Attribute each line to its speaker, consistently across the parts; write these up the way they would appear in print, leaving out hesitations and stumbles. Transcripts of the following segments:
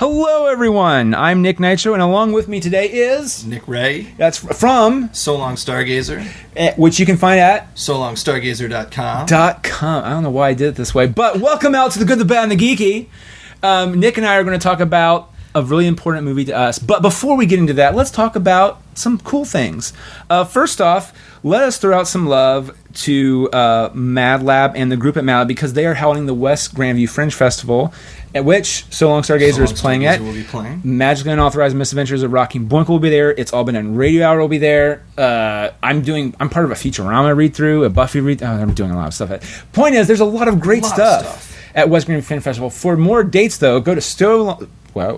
Speaker 1: Hello, everyone. I'm Nick Nitro, and along with me today is
Speaker 2: Nick Ray.
Speaker 1: That's from
Speaker 2: So Long Stargazer.
Speaker 1: Which you can find at
Speaker 2: SoLongStargazer.com.
Speaker 1: .com. I don't know why I did it this way, but welcome out to the Good, the Bad, and the Geeky. Nick and I are going to talk about a really important movie to us. But before we get into that, let's talk about some cool things. First off, let us throw out some love to Mad Lab and the group at Mad Lab because they are holding the West Grandview Fringe Festival, at which So Long Stargazer is playing at.
Speaker 2: Will be playing.
Speaker 1: Magically Unauthorized Misadventures of Rocking Boink will be there. It's All Been Done Radio Hour will be there. I'm part of a Futurama read through, a Buffy read. I'm doing a lot of stuff. Point is, there's a lot of great stuff at West Grandview Fringe Festival. For more dates, though, go to Go to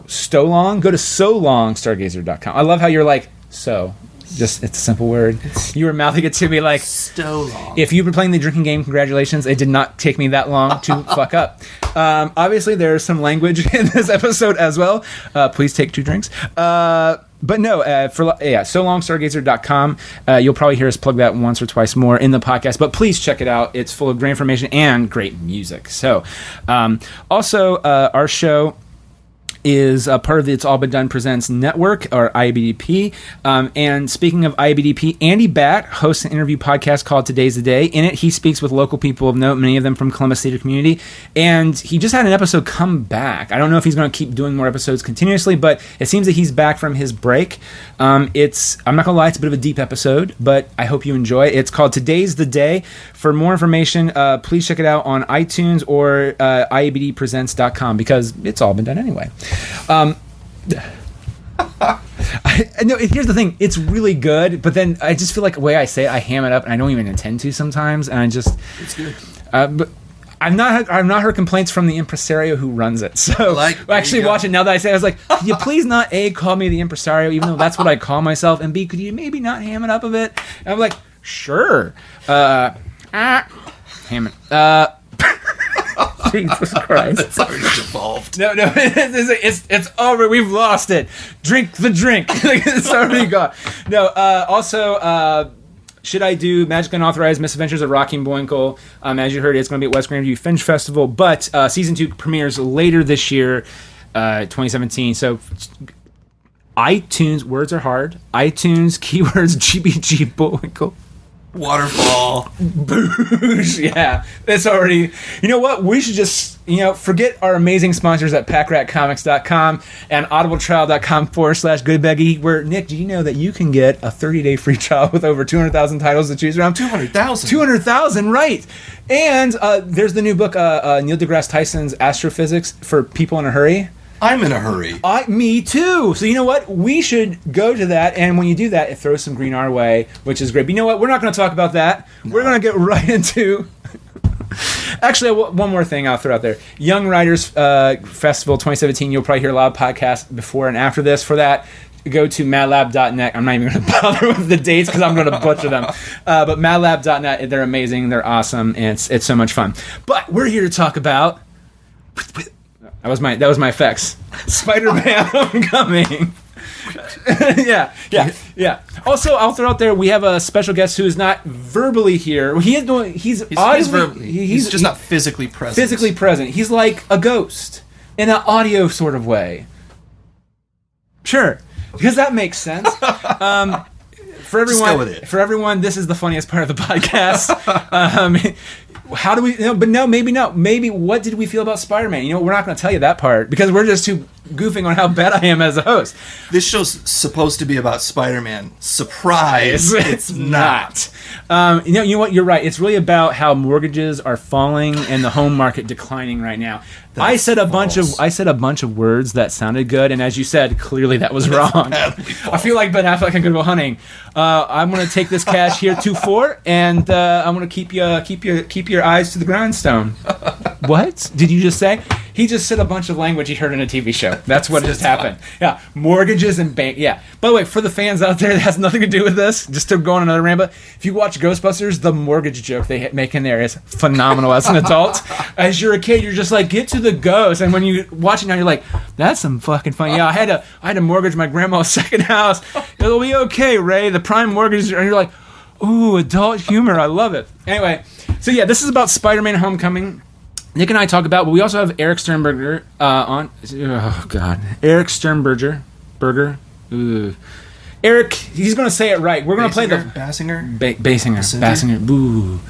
Speaker 1: SoLongStargazer.com. I love how you're like, so. Just, it's a simple word. You were mouthing it to me like,
Speaker 2: Stolong.
Speaker 1: If you've been playing the drinking game, congratulations. It did not take me that long to fuck up. Obviously, there's some language in this episode as well. Please take 2 drinks. But no, SoLongStargazer.com. You'll probably hear us plug that once or twice more in the podcast, but please check it out. It's full of great information and great music. So, also, our show is part of the It's All Been Done Presents Network, or IBDP. And speaking of IBDP, Andy Batt hosts an interview podcast called Today's the Day. In it, he speaks with local people of note, many of them from Columbus Theater Community. And he just had an episode come back. I don't know if he's going to keep doing more episodes continuously, but it seems that he's back from his break. I'm not going to lie, it's a bit of a deep episode, but I hope you enjoy it. It's called Today's the Day. For more information, please check it out on iTunes or IBDpresents.com because it's all been done anyway. Here's the thing, it's really good, but then I just feel like the way I say it, I ham it up, and I don't even intend to sometimes, and
Speaker 2: it's good.
Speaker 1: But I've not heard complaints from the impresario who runs it. So actually watch it now that I say it, I was like, could you please not A, call me the impresario, even though that's what I call myself, and B, could you maybe not ham it up a bit? And I'm like, sure. Ham it. Jesus Christ.
Speaker 2: It's already evolved.
Speaker 1: No, it's over. We've lost it. Drink the drink. It's already gone. No, also, should I do Magically Unauthorized Misadventures of Rocking Boinkle? As you heard, it's going to be at West Grandview Fringe Festival, but Season 2 premieres later this year, 2017. So iTunes, words are hard. iTunes, keywords, GBG Boinkle.
Speaker 2: Waterfall.
Speaker 1: Boosh. Yeah, it's already. You know what? We should just, forget our amazing sponsors at PackratComics.com and audibletrial.com/goodbeggy, where, Nick, do you know that you can get a 30-day free trial with over 200,000 titles to choose from?
Speaker 2: 200,000.
Speaker 1: 200,000, right. And there's the new book, Neil deGrasse Tyson's Astrophysics for People in a Hurry.
Speaker 2: I'm in a hurry.
Speaker 1: Me too. So you know what? We should go to that, and when you do that, it throws some green our way, which is great. But you know what? We're not going to talk about that. No. We're going to get right into... Actually, one more thing I'll throw out there. Young Writers Festival 2017. You'll probably hear a lot of podcasts before and after this. For that, go to madlab.net. I'm not even going to bother with the dates because I'm going to butcher them. But madlab.net, they're amazing. They're awesome, and it's so much fun. But we're here to talk about... That was my effects. Spider-Man Homecoming. yeah. Also, I'll throw out there, we have a special guest who is not verbally here. He's
Speaker 2: just not physically present.
Speaker 1: Physically present. He's like a ghost in an audio sort of way. Sure, because that makes sense. For everyone, this is the funniest part of the podcast. How do we? But no, maybe not. Maybe what did we feel about Spider-Man? We're not going to tell you that part because we're just too goofing on how bad I am as a host.
Speaker 2: This show's supposed to be about Spider-Man. Surprise! It's not.
Speaker 1: You know what? You're right. It's really about how mortgages are falling and the home market declining right now. I said a bunch of words that sounded good, and as you said, clearly that was wrong. I feel like Ben Affleck and Good Will Hunting. I'm going to take this cash here 2-4, and I'm going to keep your eyes to the grindstone. What did you just say? He just said a bunch of language he heard in a TV show. That's what just happened. Yeah, mortgages and bank. Yeah. By the way, for the fans out there, that has nothing to do with this. Just to go on another rant, but if you watch Ghostbusters, the mortgage joke they make in there is phenomenal. As an adult, as you're a kid, you're just like, get to the ghost. And when you watch it now, you're like, that's some fucking fun. Yeah, I had to mortgage my grandma's second house. It'll be okay, Ray. The prime mortgage, and you're like, ooh, adult humor. I love it. Anyway, so yeah, this is about Spider-Man Homecoming. Nick and I talk about, but we also have Eric Sternberger on. Oh God, Eric Sternberger, Eric, he's going to say it right. We're going to play the Basinger. Boo.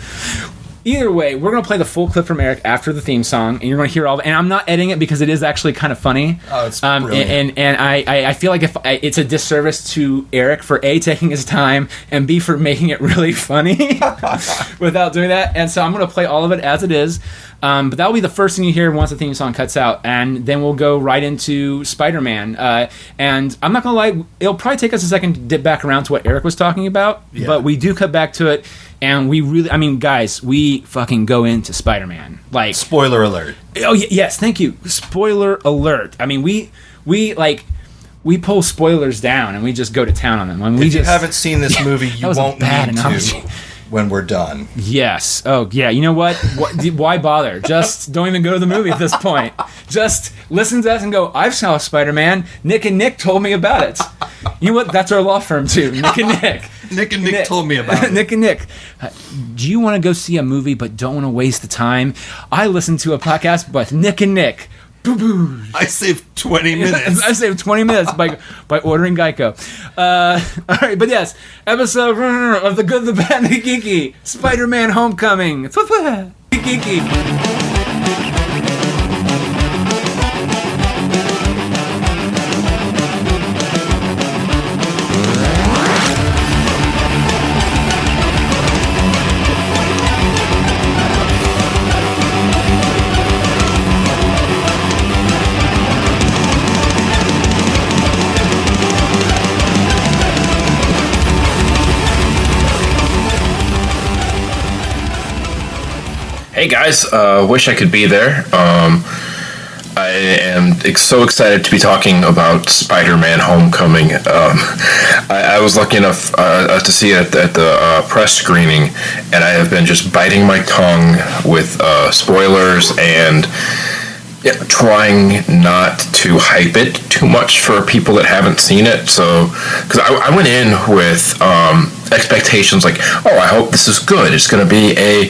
Speaker 1: Either way, we're going to play the full clip from Eric after the theme song, and you're going to hear all of it. And I'm not editing it because it is actually kind of funny.
Speaker 2: Oh, it's brilliant.
Speaker 1: And I feel like it's a disservice to Eric for A, taking his time, and B, for making it really funny without doing that. And so I'm going to play all of it as it is. But that'll be the first thing you hear once the theme song cuts out, and then we'll go right into Spider-Man. And I'm not gonna lie, it'll probably take us a second to dip back around to what Eric was talking about, but we do cut back to it, and guys, we fucking go into Spider-Man. Like,
Speaker 2: spoiler alert.
Speaker 1: Oh yes, thank you. Spoiler alert. I mean, we pull spoilers down and we just go to town on them. I mean,
Speaker 2: if you haven't seen this movie, you won't need to. When we're done.
Speaker 1: Yes. Oh, yeah. You know what? Why bother? Just don't even go to the movie at this point. Just listen to us and go, I've saw Spider-Man. Nick and Nick told me about it. You know what? That's our law firm, too. Nick and Nick.
Speaker 2: Nick and Nick told me about it.
Speaker 1: Nick and Nick. Do you want to go see a movie but don't want to waste the time? I listen to a podcast with Nick and Nick. Boo-boo.
Speaker 2: I saved 20 minutes.
Speaker 1: I saved 20 minutes by ordering Geico. All right, but yes, episode of The Good, the Bad, and the Geeky. Spider-Man Homecoming. Geeky.
Speaker 3: Hey guys, wish I could be there. I am so excited to be talking about Spider-Man Homecoming. I was lucky enough to see it at the press screening, and I have been just biting my tongue with spoilers and trying not to hype it too much for people that haven't seen it. So, because I went in with expectations like, oh, I hope this is good. It's going to be a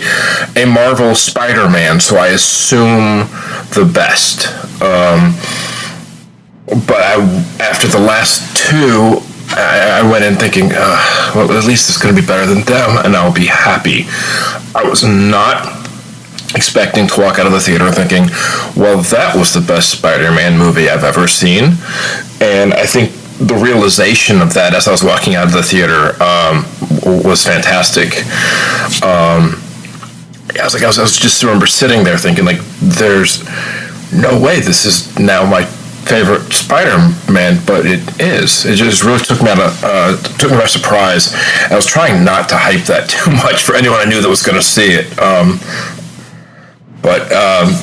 Speaker 3: Marvel Spider-Man, so I assume the best. But after the last two, I went in thinking, well, at least it's going to be better than them, and I'll be happy. I was not expecting to walk out of the theater thinking, well, that was the best Spider-Man movie I've ever seen. And I think the realization of that as I was walking out of the theater was fantastic. I was just remember sitting there thinking, like, there's no way this is now my favorite Spider-Man, but it is. It just really took me by surprise. I was trying not to hype that too much for anyone I knew that was going to see it. But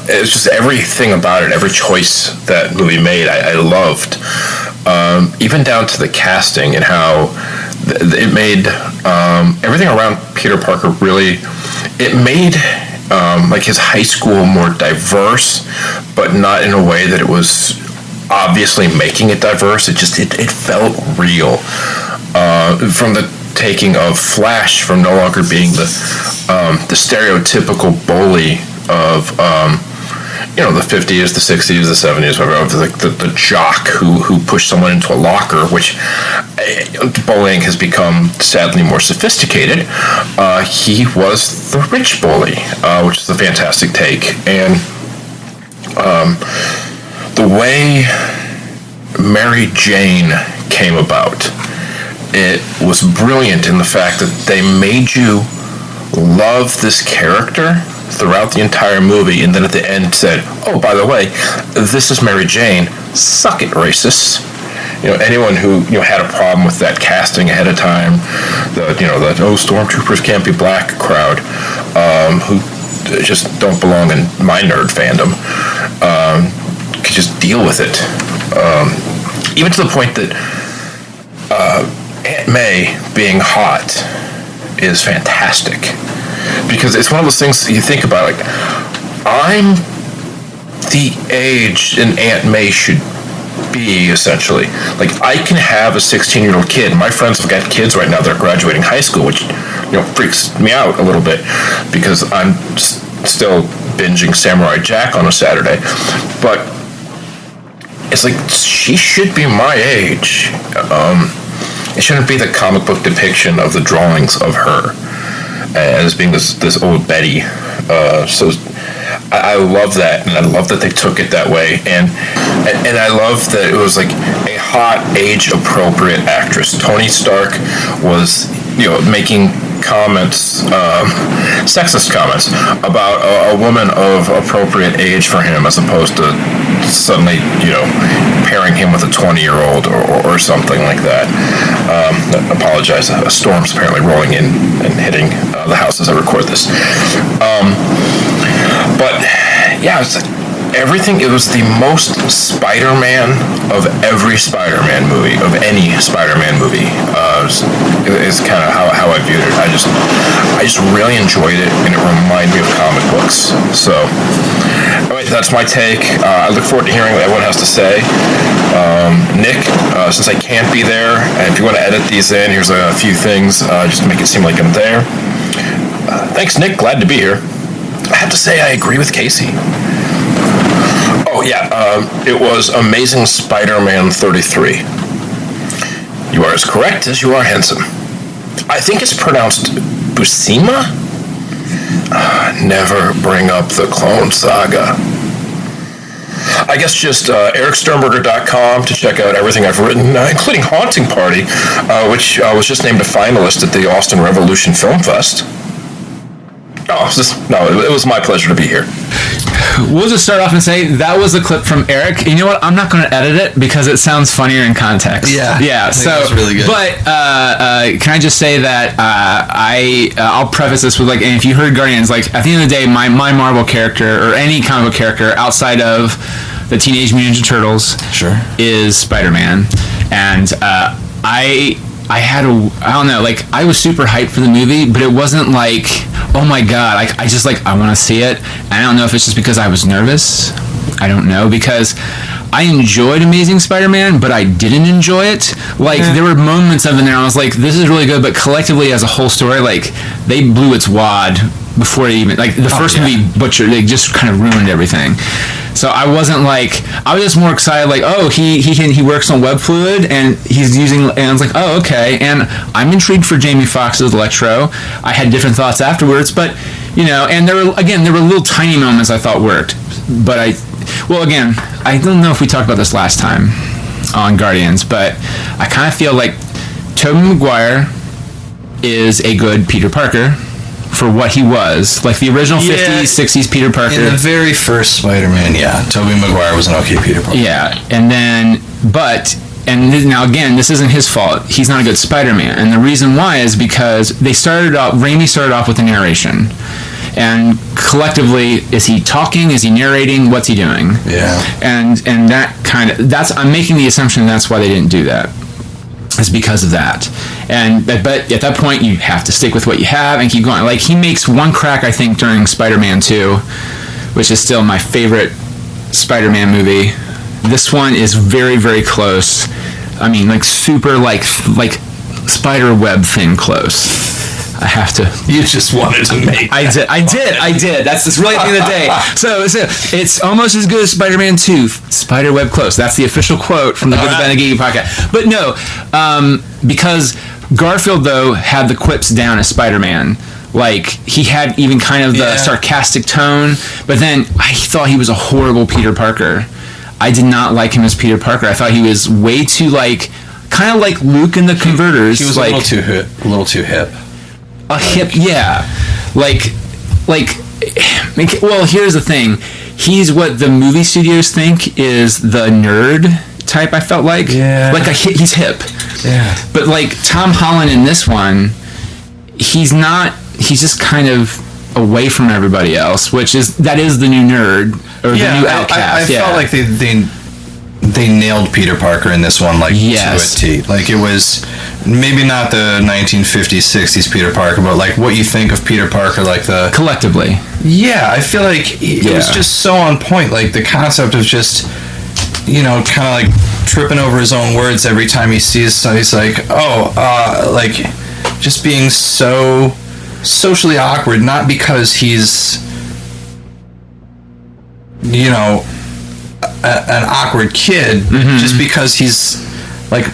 Speaker 3: it's just everything about it, every choice that movie made, I loved. Even down to the casting and how it made everything around Peter Parker really, it made like his high school more diverse, but not in a way that it was obviously making it diverse. It felt real. From the taking of Flash from no longer being the stereotypical bully of the 50s, the 60s, the 70s, whatever, like the jock who pushed someone into a locker, which bullying has become sadly more sophisticated. He was the rich bully, which is a fantastic take. And the way Mary Jane came about, it was brilliant in the fact that they made you love this character throughout the entire movie, and then at the end said, oh, by the way, this is Mary Jane, suck it, racists. Anyone who had a problem with that casting ahead of time, the stormtroopers can't be black crowd, who just don't belong in my nerd fandom, could just deal with it. Even to the point that Aunt May being hot is fantastic. Because it's one of those things you think about, like, I'm the age an Aunt May should be, essentially. Like, I can have a 16-year-old kid. My friends have got kids right now that are graduating high school, which, freaks me out a little bit, because I'm still binging Samurai Jack on a Saturday. But it's like, she should be my age. It shouldn't be the comic book depiction of the drawings of her as being this old Betty. So I love that, and I love that they took it that way, and I love that it was like a hot, age-appropriate actress. Tony Stark was, making comments, sexist comments about a woman of appropriate age for him, as opposed to suddenly, pairing him with a 20-year-old or something like that. I apologize. A storm's apparently rolling in and hitting the house as I record this. But yeah, it's like everything. It was the most Spider-Man of every Spider-Man movie, of any Spider-Man movie. It's kind of how I viewed it. I just really enjoyed it, and it reminded me of comic books. So anyway, that's my take. I look forward to hearing what everyone has to say. Nick, since I can't be there, and if you want to edit these in, here's a few things just to make it seem like I'm there. Thanks, Nick. Glad to be here. I have to say I agree with Casey. Oh, yeah. It was Amazing Spider-Man 33. You are as correct as you are handsome. I think it's pronounced Buscema? Never bring up the Clone Saga. I guess just ericsternberger.com to check out everything I've written, including Haunting Party, which was just named a finalist at the Austin Revolution Film Fest. It was my pleasure to be here.
Speaker 1: We'll just start off and say that was a clip from Eric. You know what? I'm not going to edit it because it sounds funnier in context.
Speaker 2: Yeah.
Speaker 1: So
Speaker 2: that was really good.
Speaker 1: But can I just say that I'll preface this with, and if you heard Guardians, at the end of the day, my Marvel character or any comic book character outside of the Teenage Mutant Ninja Turtles,
Speaker 2: sure, is
Speaker 1: Spider-Man, and I had I don't know, I was super hyped for the movie, but it wasn't oh my god, I want to see it. And I don't know if it's just because I was nervous. I don't know, because I enjoyed Amazing Spider-Man, but I didn't enjoy it. There were moments of it there I was like, this is really good, but collectively as a whole story, they blew its wad before it even, the first movie butchered, they just kind of ruined everything. So I wasn't I was just more excited, he works on web fluid and he's using, and I was like, oh, okay. And I'm intrigued for Jamie Foxx's Electro. I had different thoughts afterwards, but, and there were little tiny moments I thought worked. But I don't know if we talked about this last time on Guardians, but I kind of feel like Tobey Maguire is a good Peter Parker for what he was. The original 50s, 60s Peter Parker.
Speaker 2: In the very first Spider-Man, Tobey Maguire was an okay Peter Parker.
Speaker 1: Yeah, and then, now again, this isn't his fault. He's not a good Spider-Man. And the reason why is because Raimi started off with the narration. And collectively, is he talking? Is he narrating? What's he doing?
Speaker 2: Yeah.
Speaker 1: And that I'm making the assumption that's why they didn't do that. It's because of that. But at that point, you have to stick with what you have and keep going. He makes one crack, I think, during Spider-Man 2, which is still my favorite Spider-Man movie. This one is very, very close. I mean, super, spider web thing close. I have to.
Speaker 2: You just wanted to make.
Speaker 1: I did. That's really at the end of the day. So it's almost as good as Spider-Man 2. Spiderweb close. That's the official quote from the BAD and the Geeky podcast. But no, because Garfield though had the quips down as Spider-Man. He had even kind of the sarcastic tone. But then I thought he was a horrible Peter Parker. I did not like him as Peter Parker. I thought he was way too kind of like Luke in the Converters.
Speaker 2: He was a little too hip. A little too hip.
Speaker 1: A hip, yeah. Well, here's the thing. He's what the movie studios think is the nerd type, I felt like.
Speaker 2: Yeah.
Speaker 1: He's hip.
Speaker 2: Yeah.
Speaker 1: But, Tom Holland in this one, he's not, he's just kind of away from everybody else, that is the new nerd, or the new outcast.
Speaker 2: I felt like they nailed Peter Parker in this one,
Speaker 1: yes.
Speaker 2: to a T. It was maybe not the 1950s, 60s Peter Parker, but what you think of Peter Parker, the
Speaker 1: collectively.
Speaker 2: Yeah, I feel like it was just so on point. The concept of just, kind of tripping over his own words every time he sees something. He's just being so socially awkward, not because he's you know, an awkward kid just because he's like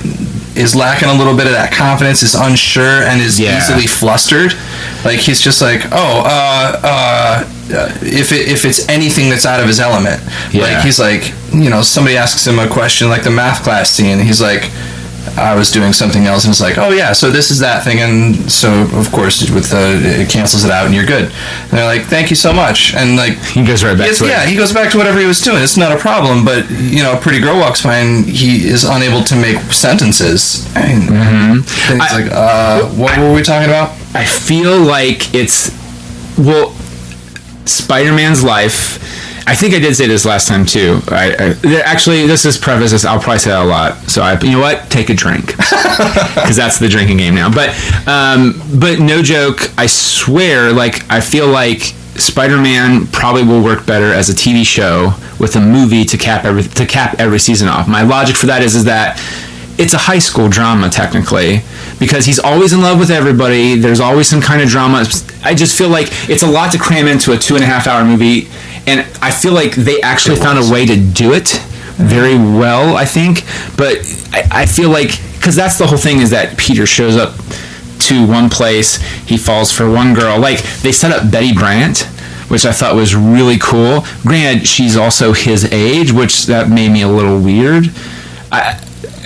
Speaker 2: is lacking a little bit of that confidence, is unsure, and is easily flustered. Like he's just like, if it's anything that's out of his element, like he's like, you know, somebody asks him a question like the math class scene, and he's like, I was doing something else, and it's like, oh yeah, so this is that thing, and so of course it cancels it out, and you're good. And they're like, thank you so much, and like
Speaker 1: he goes right back to it.
Speaker 2: Yeah, he goes back to whatever he was doing. It's not a problem, but you know, a pretty girl walks by and he is unable to make sentences. And then it's like, what were we talking about?
Speaker 1: I feel like it's Spider-Man's life. I think I did say this last time too. Actually, this is preface. I'll probably say that a lot. So you know what? Take a drink, because that's the drinking game now. But no joke. I swear. Like I feel like Spider-Man probably will work better as a TV show with a movie to cap every season off. My logic for that is that it's a high school drama technically, because he's always in love with everybody. There's always some kind of drama. I just feel like it's a lot to cram into a 2.5-hour movie. And I feel like they actually found a way to do it very well, I think. But I feel like, because that's the whole thing, is that Peter shows up to one place, he falls for one girl. Like, they set up Betty Brant, which I thought was really cool. Granted, she's also his age, which that made me a little weird.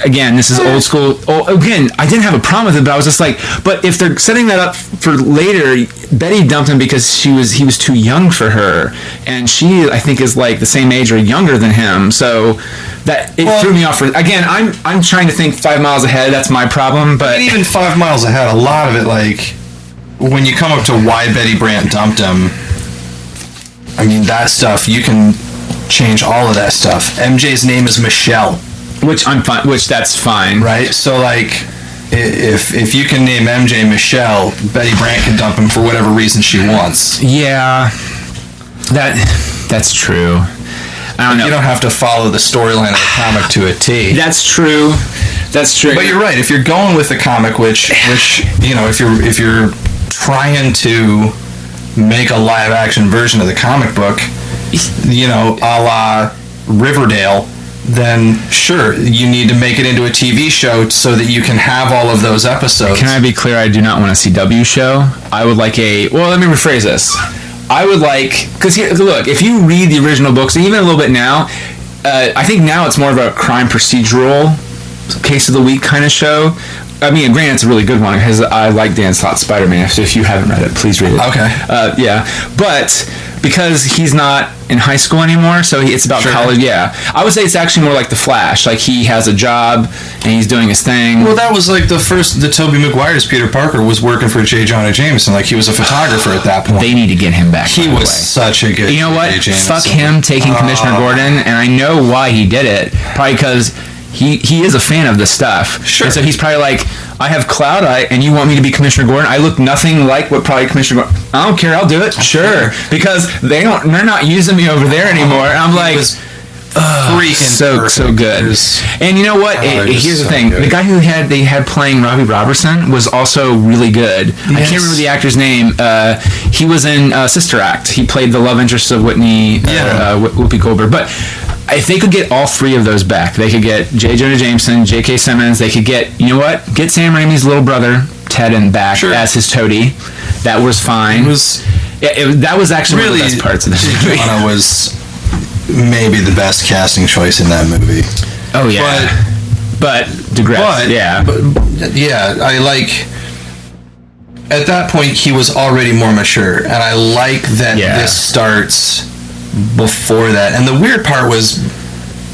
Speaker 1: Again, this is old school. Again, I didn't have a problem with it, but I was just like, but if they're setting that up for later, Betty dumped him because he was too young for her, and she, I think, is like the same age or younger than him. So that threw me off. Again, I'm trying to think 5 miles ahead. That's my problem. But
Speaker 2: even 5 miles ahead, a lot of it, like when you come up to why Betty Brant dumped him, I mean, that stuff, you can change all of that stuff. MJ's name is Michelle.
Speaker 1: Which I'm fine. Which that's fine,
Speaker 2: right? So like, if you can name MJ Michelle, Betty Brant can dump him for whatever reason she wants.
Speaker 1: Yeah, that's true. I don't know.
Speaker 2: You don't have to follow the storyline of the comic to a T.
Speaker 1: That's true. That's true.
Speaker 2: But you're right. If you're going with the comic, which you know, if you're trying to make a live action version of the comic book, you know, a la Riverdale, then sure, you need to make it into a TV show so that you can have all of those episodes.
Speaker 1: Can I be clear? I do not want a CW show. I would like well, let me rephrase this. I would like, because look, if you read the original books, and even a little bit now, I think now it's more of a crime procedural case of the week kind of show. I mean, granted, it's a really good one, because I like Dan Slott's Spider-Man, so if you haven't read it, please read it.
Speaker 2: Okay.
Speaker 1: Yeah. But because he's not in high school anymore, so it's about college. Yeah. I would say it's actually more like The Flash. Like, he has a job, and he's doing his thing.
Speaker 2: Well, that was like the Tobey Maguire's Peter Parker was working for J. Jonah Jameson. Like, he was a photographer at that point.
Speaker 1: They need to get him back.
Speaker 2: He was such a good
Speaker 1: You know what? Fuck him taking Commissioner Gordon, and I know why he did it. Probably because he is a fan of this stuff.
Speaker 2: Sure.
Speaker 1: And so he's probably like, I have Cloud Eye, and you want me to be Commissioner Gordon? I look nothing like what probably Commissioner Gordon. I don't care. I'll do it. Sure. Because they're not using me over there anymore. And I'm like,
Speaker 2: freaking
Speaker 1: so good. And you know what? Here's the thing. Good. The guy who they had playing Robbie Robertson was also really good. Yes. I can't remember the actor's name. He was in Sister Act. He played the love interest of Whoopi Goldberg. But if they could get all three of those back, they could get J. Jonah Jameson, J.K. Simmons. They could get, you know what? Get Sam Raimi's little brother Ted back as his toady. That was fine. That was actually
Speaker 2: really
Speaker 1: one of the best parts of the movie.
Speaker 2: Jonah was maybe the best casting choice in that movie.
Speaker 1: Oh yeah, but digress.
Speaker 2: I like. At that point, he was already more mature, and I like that this starts before that. And the weird part was,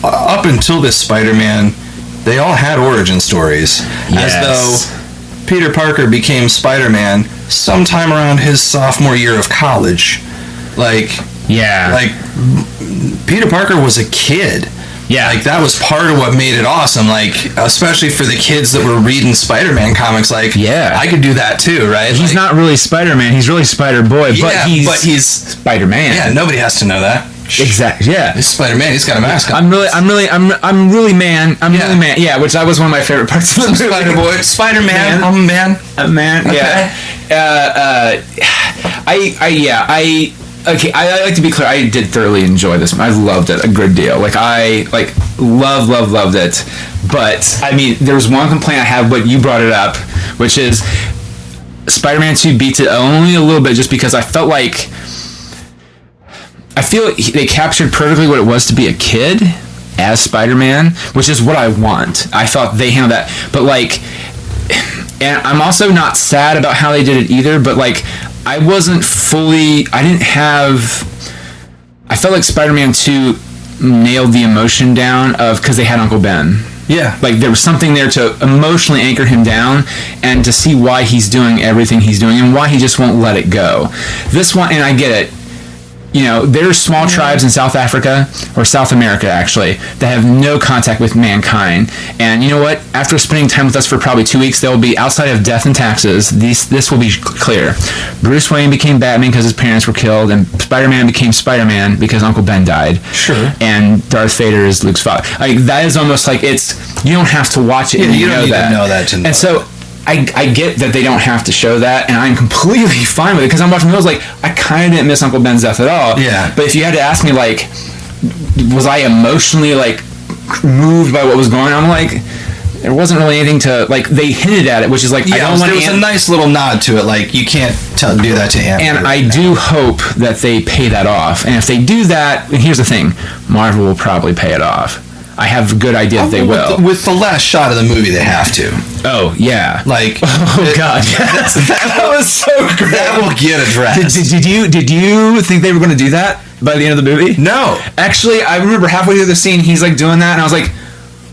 Speaker 2: up until this Spider-Man, they all had origin stories, as though Peter Parker became Spider-Man sometime around his sophomore year of college. Like Peter Parker was a kid. Yeah. Like, that was part of what made it awesome. Like, especially for the kids that were reading Spider-Man comics, like, I could do that too, right?
Speaker 1: He's not really Spider-Man, he's really Spider-Boy, but he's Spider-Man.
Speaker 2: Yeah, nobody has to know that.
Speaker 1: Exactly. Yeah.
Speaker 2: He's Spider-Man, he's got a mask on.
Speaker 1: I'm really man. Really man. Yeah, which that was one of my favorite parts of the movie.
Speaker 2: Spider-Boy. Spider-Man. I'm a man.
Speaker 1: A man, okay. Okay, I like to be clear. I did thoroughly enjoy this one. I loved it a good deal. Like I loved it. But I mean, there was one complaint I have, but you brought it up, which is Spider-Man 2 beats it only a little bit, just because I feel like they captured perfectly what it was to be a kid as Spider-Man, which is what I want. I thought they handled that, but like, and I'm also not sad about how they did it either. But like, I felt like Spider-Man 2 nailed the emotion down because they had Uncle Ben.
Speaker 2: Yeah.
Speaker 1: Like, there was something there to emotionally anchor him down and to see why he's doing everything he's doing and why he just won't let it go. This one, and I get it, you know, there's small tribes in South Africa, or South America actually, that have no contact with mankind. And you know what? After spending time with us for probably 2 weeks, they'll be outside of death and taxes. This will be clear. Bruce Wayne became Batman because his parents were killed, and Spider-Man became Spider-Man because Uncle Ben died.
Speaker 2: Sure.
Speaker 1: And Darth Vader is Luke's father. Like, that is almost like you don't have to watch it.
Speaker 2: Yeah,
Speaker 1: and
Speaker 2: you don't need to know that to know.
Speaker 1: And so I get that they don't have to show that, and I'm completely fine with it, because I'm watching those, like, I kind of didn't miss Uncle Ben's death at all.
Speaker 2: Yeah.
Speaker 1: But if you had to ask me, like, was I emotionally, like, moved by what was going on, I'm like, there wasn't really anything to, like, they hinted at it, which is like,
Speaker 2: yeah, there was a nice little nod to it, like, you can't do that to Ant.
Speaker 1: And I do hope that they pay that off, and if they do that, and here's the thing, Marvel will probably pay it off. I have a good idea that they will.
Speaker 2: With the last shot of the movie, they have to.
Speaker 1: Oh, yeah.
Speaker 2: Like,
Speaker 1: oh, God. That was so great.
Speaker 2: That will get addressed.
Speaker 1: Did you think they were going to do that by the end of the movie?
Speaker 2: No.
Speaker 1: Actually, I remember halfway through the scene, he's like doing that, and I was like,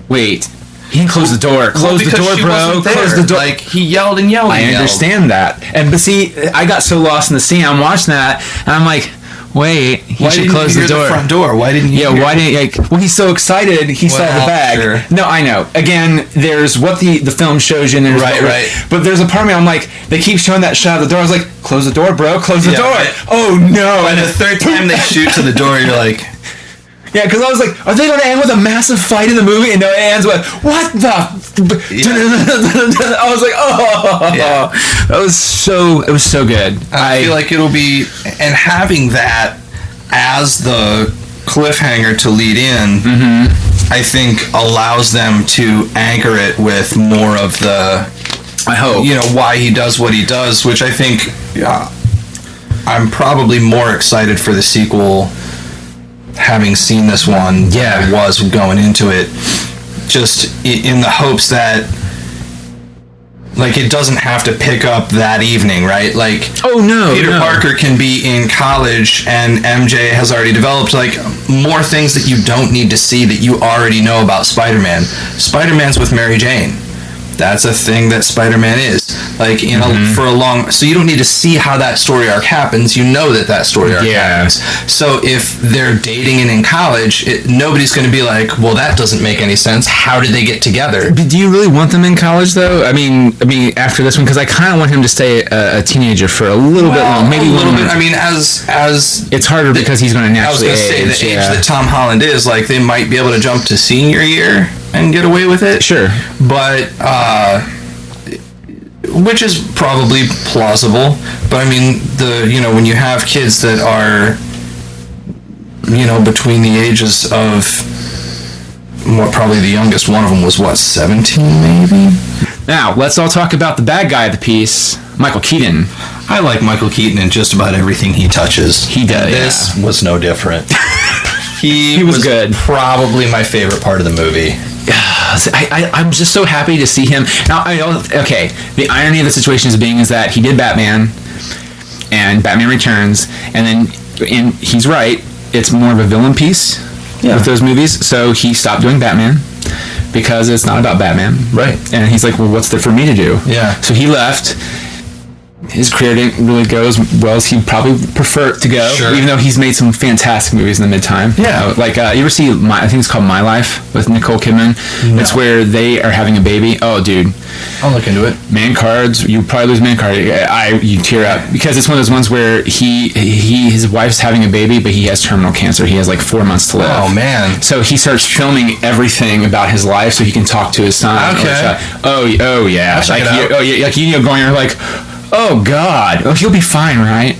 Speaker 1: wait, he didn't close the door. Close the door, bro. Close the door.
Speaker 2: Like, he yelled and yelled.
Speaker 1: I understand that. But see, I got so lost in the scene, I'm watching that, and I'm like, wait, he should close the door.
Speaker 2: The front door? Why didn't you?
Speaker 1: Yeah, why didn't, like, well, he's so excited, he saw the bag.
Speaker 2: Sure.
Speaker 1: No, I know. Again, there's what the film shows you, and there's
Speaker 2: right.
Speaker 1: But there's a part of me, I'm like, they keep showing that shot of the door. I was like, close the door, bro, close the door.
Speaker 2: Right.
Speaker 1: Oh no!
Speaker 2: And the third time they shoot to the door, you're like,
Speaker 1: yeah, because I was like, are they going to end with a massive fight in the movie? And no, it ends with, what the? Yeah. I was like, oh, yeah. It was so good.
Speaker 2: I feel like it'll be, and having that as the cliffhanger to lead in, I think allows them to anchor it with more of the,
Speaker 1: I hope,
Speaker 2: you know, why he does what he does, which I think, I'm probably more excited for the sequel having seen this one than I was going into it, just in the hopes that, like, it doesn't have to pick up that evening, right? Like, Peter Parker can be in college and MJ has already developed, like, more things that you don't need to see that you already know about Spider-Man. Spider-Man's with Mary Jane. That's a thing that Spider-Man is. Like, you know, for a long... So you don't need to see how that story arc happens. You know that story arc happens. So if they're dating and in college, nobody's going to be like, well, that doesn't make any sense. How did they get together?
Speaker 1: But do you really want them in college, though? I mean, after this one, because I kind of want him to stay a teenager for a little bit long. Maybe a little bit.
Speaker 2: I mean, as
Speaker 1: it's harder because he's going to naturally age.
Speaker 2: I was going to say, the age that Tom Holland is, like, they might be able to jump to senior year and get away with it.
Speaker 1: Sure.
Speaker 2: But, which is probably plausible. But I mean, when you have kids that are, you know, between the ages of, probably the youngest one of them was, 17 maybe?
Speaker 1: Now, let's all talk about the bad guy of the piece, Michael Keaton.
Speaker 2: I like Michael Keaton in just about everything he touches.
Speaker 1: He does,
Speaker 2: This was no different.
Speaker 1: He was good.
Speaker 2: Probably my favorite part of the movie.
Speaker 1: I'm just so happy to see him. Now, the irony of the situation is that he did Batman and Batman Returns, and then he's right, it's more of a villain piece with those movies, so he stopped doing Batman because it's not about Batman.
Speaker 2: Right.
Speaker 1: And he's like, well, what's there for me to do?
Speaker 2: Yeah.
Speaker 1: So he left. His career didn't really go as well as he'd probably prefer it to go, even though he's made some fantastic movies in the mid-time.
Speaker 2: Yeah.
Speaker 1: Like, you ever see, I think it's called My Life with Nicole Kidman? No. It's where they are having a baby. Oh, dude.
Speaker 2: I'll look into it.
Speaker 1: Man cards, you probably lose man card. You tear up. Because it's one of those ones where his wife's having a baby, but he has terminal cancer. He has like 4 months to live.
Speaker 2: Oh, man.
Speaker 1: So he starts filming everything about his life so he can talk to his son.
Speaker 2: Okay.
Speaker 1: Oh, yeah.
Speaker 2: Like,
Speaker 1: going there like, oh God, he'll be fine, right?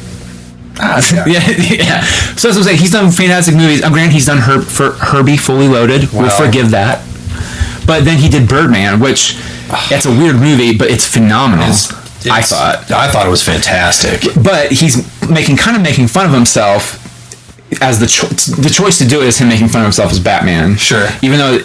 Speaker 1: yeah. So as I'm saying, he's done fantastic movies. Granted, he's done Herbie Fully Loaded. Wow. We'll forgive that. But then he did Birdman, which it's a weird movie, but it's phenomenal. I thought it was fantastic. But he's making fun of himself. As the choice to do it is him making fun of himself as Batman. Sure. Even though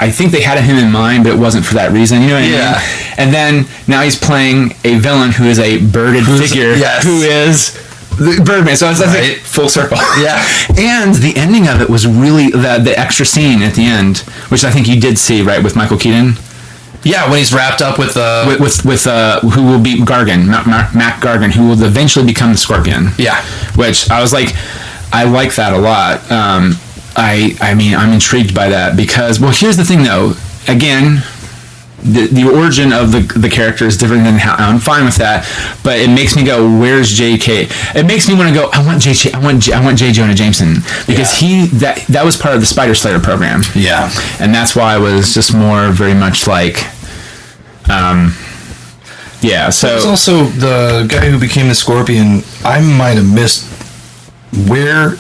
Speaker 1: I think they had him in mind, but it wasn't for that reason. You know what I mean? And then now he's playing a villain who is a birded figure who is the Birdman. So it's like full circle. Yeah. And the ending of it was really the extra scene at the end, which I think you did see, right, with Michael Keaton. Yeah, when he's wrapped up with who will be Gargan, Mac Gargan, who will eventually become the Scorpion. Yeah. Which I was like, I like that a lot. I mean, I'm intrigued by that because, well, here's the thing though. Again, the origin of the character is different than how I'm fine with that, but it makes me go, where's J.K.? It makes me want to go, I want J. Jonah Jameson because that was part of the Spider Slayer program. Yeah, and that's why I was just very much like, yeah. So there's also the guy who became the Scorpion. I might have missed. Where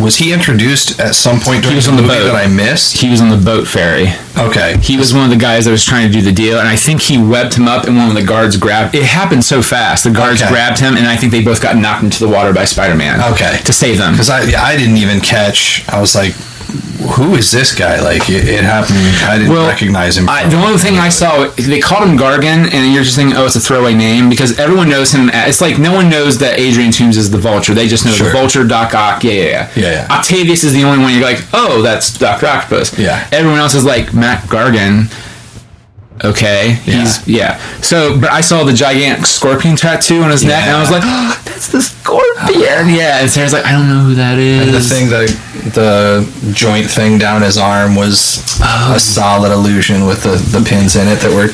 Speaker 1: was he introduced at some point during the movie that I missed? He was on the boat ferry. Okay. He was one of the guys that was trying to do the deal, and I think he webbed him up, and one of the guards grabbed... It happened so fast. The guards grabbed him, and I think they both got knocked into the water by Spider-Man. Okay. To save them. Because I didn't even catch... I was like... Who is this guy? Like, it happened. I didn't recognize him. The only thing I saw, they called him Gargan, and you're just thinking, oh, it's a throwaway name, because everyone knows him. It's like no one knows that Adrian Toomes is the Vulture. They just know the Vulture, Doc Ock. Yeah. Octavius is the only one you're like, oh, that's Dr. Octopus. Yeah. Everyone else is like, Mac Gargan. Okay. So, but I saw the gigantic scorpion tattoo on his neck, and I was like, oh, that's the Scorpion. Yeah. And Sarah's like, I don't know who that is. And the thing, the joint thing down his arm was a solid illusion with the pins in it that were.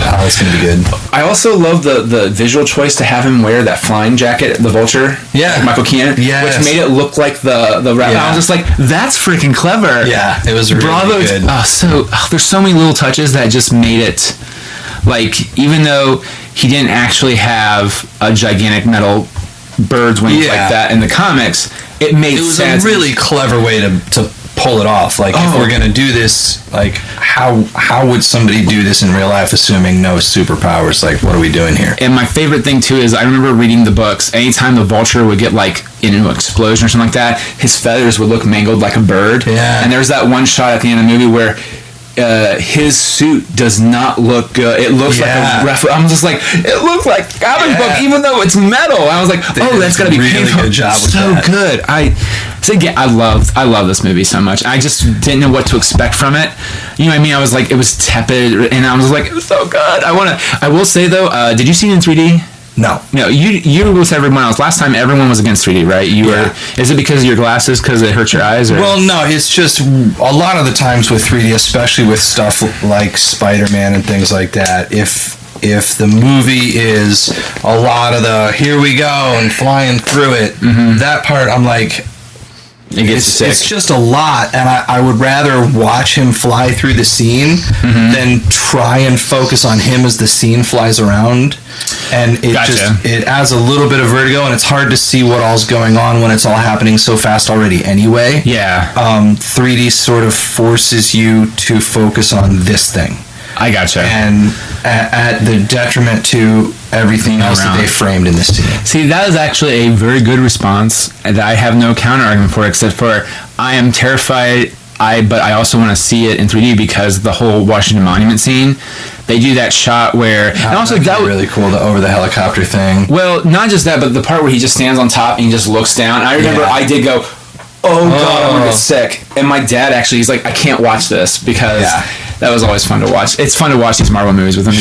Speaker 1: Oh, it's gonna be good. I also love the visual choice to have him wear that flying jacket, the Vulture. Yeah. Like Michael Keaton. Yeah. Which made it look like the rap. I was just like, that's freaking clever. Yeah. It was really good. There's so many little touches that just made it, like, even though he didn't actually have a gigantic metal bird's wings like that in the comics, it made sense. It was a really clever way to pull it off. Like, if we're gonna do this, like, how would somebody do this in real life, assuming no superpowers? Like, what are we doing here? And my favorite thing too is I remember reading the books. Anytime the Vulture would get like in an explosion or something like that, his feathers would look mangled like a bird. Yeah. And there's that one shot at the end of the movie where his suit does not look good. It looks like a I'm just like, it looks like comic book, even though it's metal. I was like, that's gotta be really good job with that. So good. I love this movie so much. I just didn't know what to expect from it. You know what I mean? I was like, it was tepid, and I was like, it was so good. I will say though, did you see it in 3D? No, you were with everyone else. Last time everyone was against 3D, right? You were. Is it because of your glasses, because it hurts your eyes? Or? Well, no, it's just a lot of the times with 3D, especially with stuff like Spider-Man and things like that, if the movie is a lot of the here we go and flying through it, that part I'm like, it's just a lot, and I would rather watch him fly through the scene than try and focus on him as the scene flies around. And it adds a little bit of vertigo, and it's hard to see what all's going on when it's all happening so fast already anyway. Yeah. 3D sort of forces you to focus on this thing. I gotcha. And at the detriment to everything else that they framed in this scene. See, that is actually a very good response that I have no counter argument for, except for I am terrified, but I also want to see it in 3D because the whole Washington Monument scene, they do that shot where... and also that was really cool, the over the helicopter thing. Well, not just that, but the part where he just stands on top and he just looks down. I remember I did go, oh God, I'm going to get sick. And my dad actually, he's like, I can't watch this because... That was always fun to watch. It's fun to watch these Marvel movies with him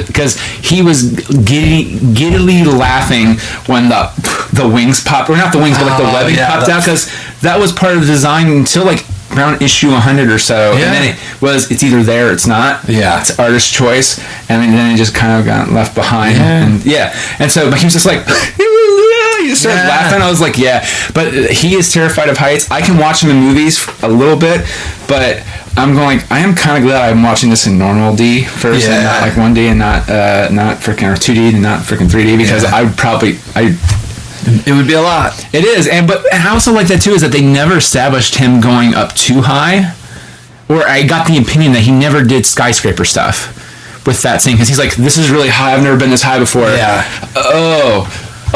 Speaker 1: because he was giddily laughing when the wings popped, or not the wings, but like the webbing popped out, because that was part of the design until like around issue 100 or so, and then it's either there or it's not. Yeah, it's artist's choice, and then it just kind of got left behind. And so but he was just like. He just started laughing. I was like, yeah. But he is terrified of heights. I can watch him in movies a little bit, but I'm going, I am kind of glad I'm watching this in normal D first, and not like 1D and not freaking, or 2D and not freaking 3D, because
Speaker 2: it would be a lot.
Speaker 1: It is. And I also like that too, is that they never established him going up too high, or I got the opinion that he never did skyscraper stuff with that scene, because he's like, this is really high, I've never been this high before.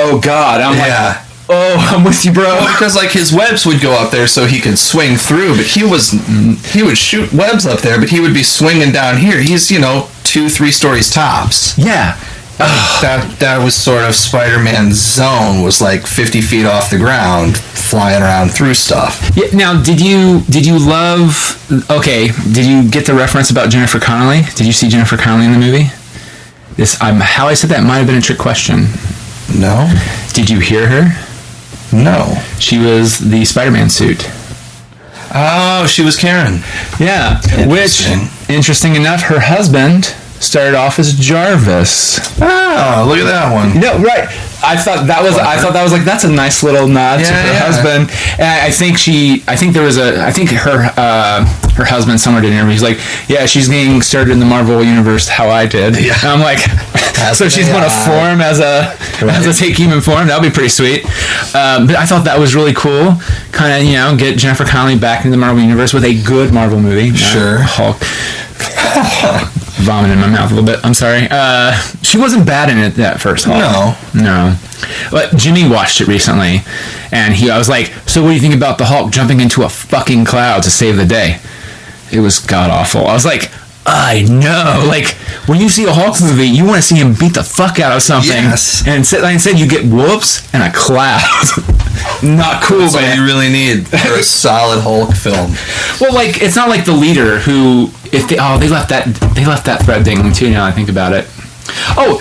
Speaker 1: Oh God. I'm like, I'm with you, bro.
Speaker 2: Well, because like his webs would go up there so he could swing through, but he would shoot webs up there, but he would be swinging down here. He's 2-3 stories tops.
Speaker 1: Yeah.
Speaker 2: That was sort of Spider-Man's zone, was like 50 feet off the ground, flying around through stuff.
Speaker 1: Yeah. Now, did you love? Okay, did you get the reference about Jennifer Connelly? Did you see Jennifer Connelly in the movie? How I said that might have been a trick question.
Speaker 2: No.
Speaker 1: Did you hear her?
Speaker 2: No.
Speaker 1: She was the Spider-Man suit.
Speaker 2: Oh, she was Karen.
Speaker 1: Yeah. Which, interesting enough, her husband started off as Jarvis.
Speaker 2: Oh, look at that one.
Speaker 1: No, right. I thought that was like, that's a nice little nod to her husband. And I think her husband somewhere did an interview. He's like, yeah, she's getting started in the Marvel universe how I did. Yeah. And I'm like, so she's going to form as a take human form. That would be pretty sweet. But I thought that was really cool. Kind of, get Jennifer Connelly back into the Marvel universe with a good Marvel movie.
Speaker 2: Sure.
Speaker 1: Hulk. Vomit in my mouth a little bit. I'm sorry. She wasn't bad in it, that first Hulk. No. But Jimmy watched it recently, and I was like, so what do you think about the Hulk jumping into a fucking cloud to save the day? It was god-awful. I was like, I know. Like, when you see a Hulk movie, you want to see him beat the fuck out of something.
Speaker 2: Yes.
Speaker 1: And instead you get whoops and a cloud. Not cool,
Speaker 2: That's what you really need for a solid Hulk film.
Speaker 1: Well, like, it's not like the leader who, they left that thread dangling too, now I think about it. Oh,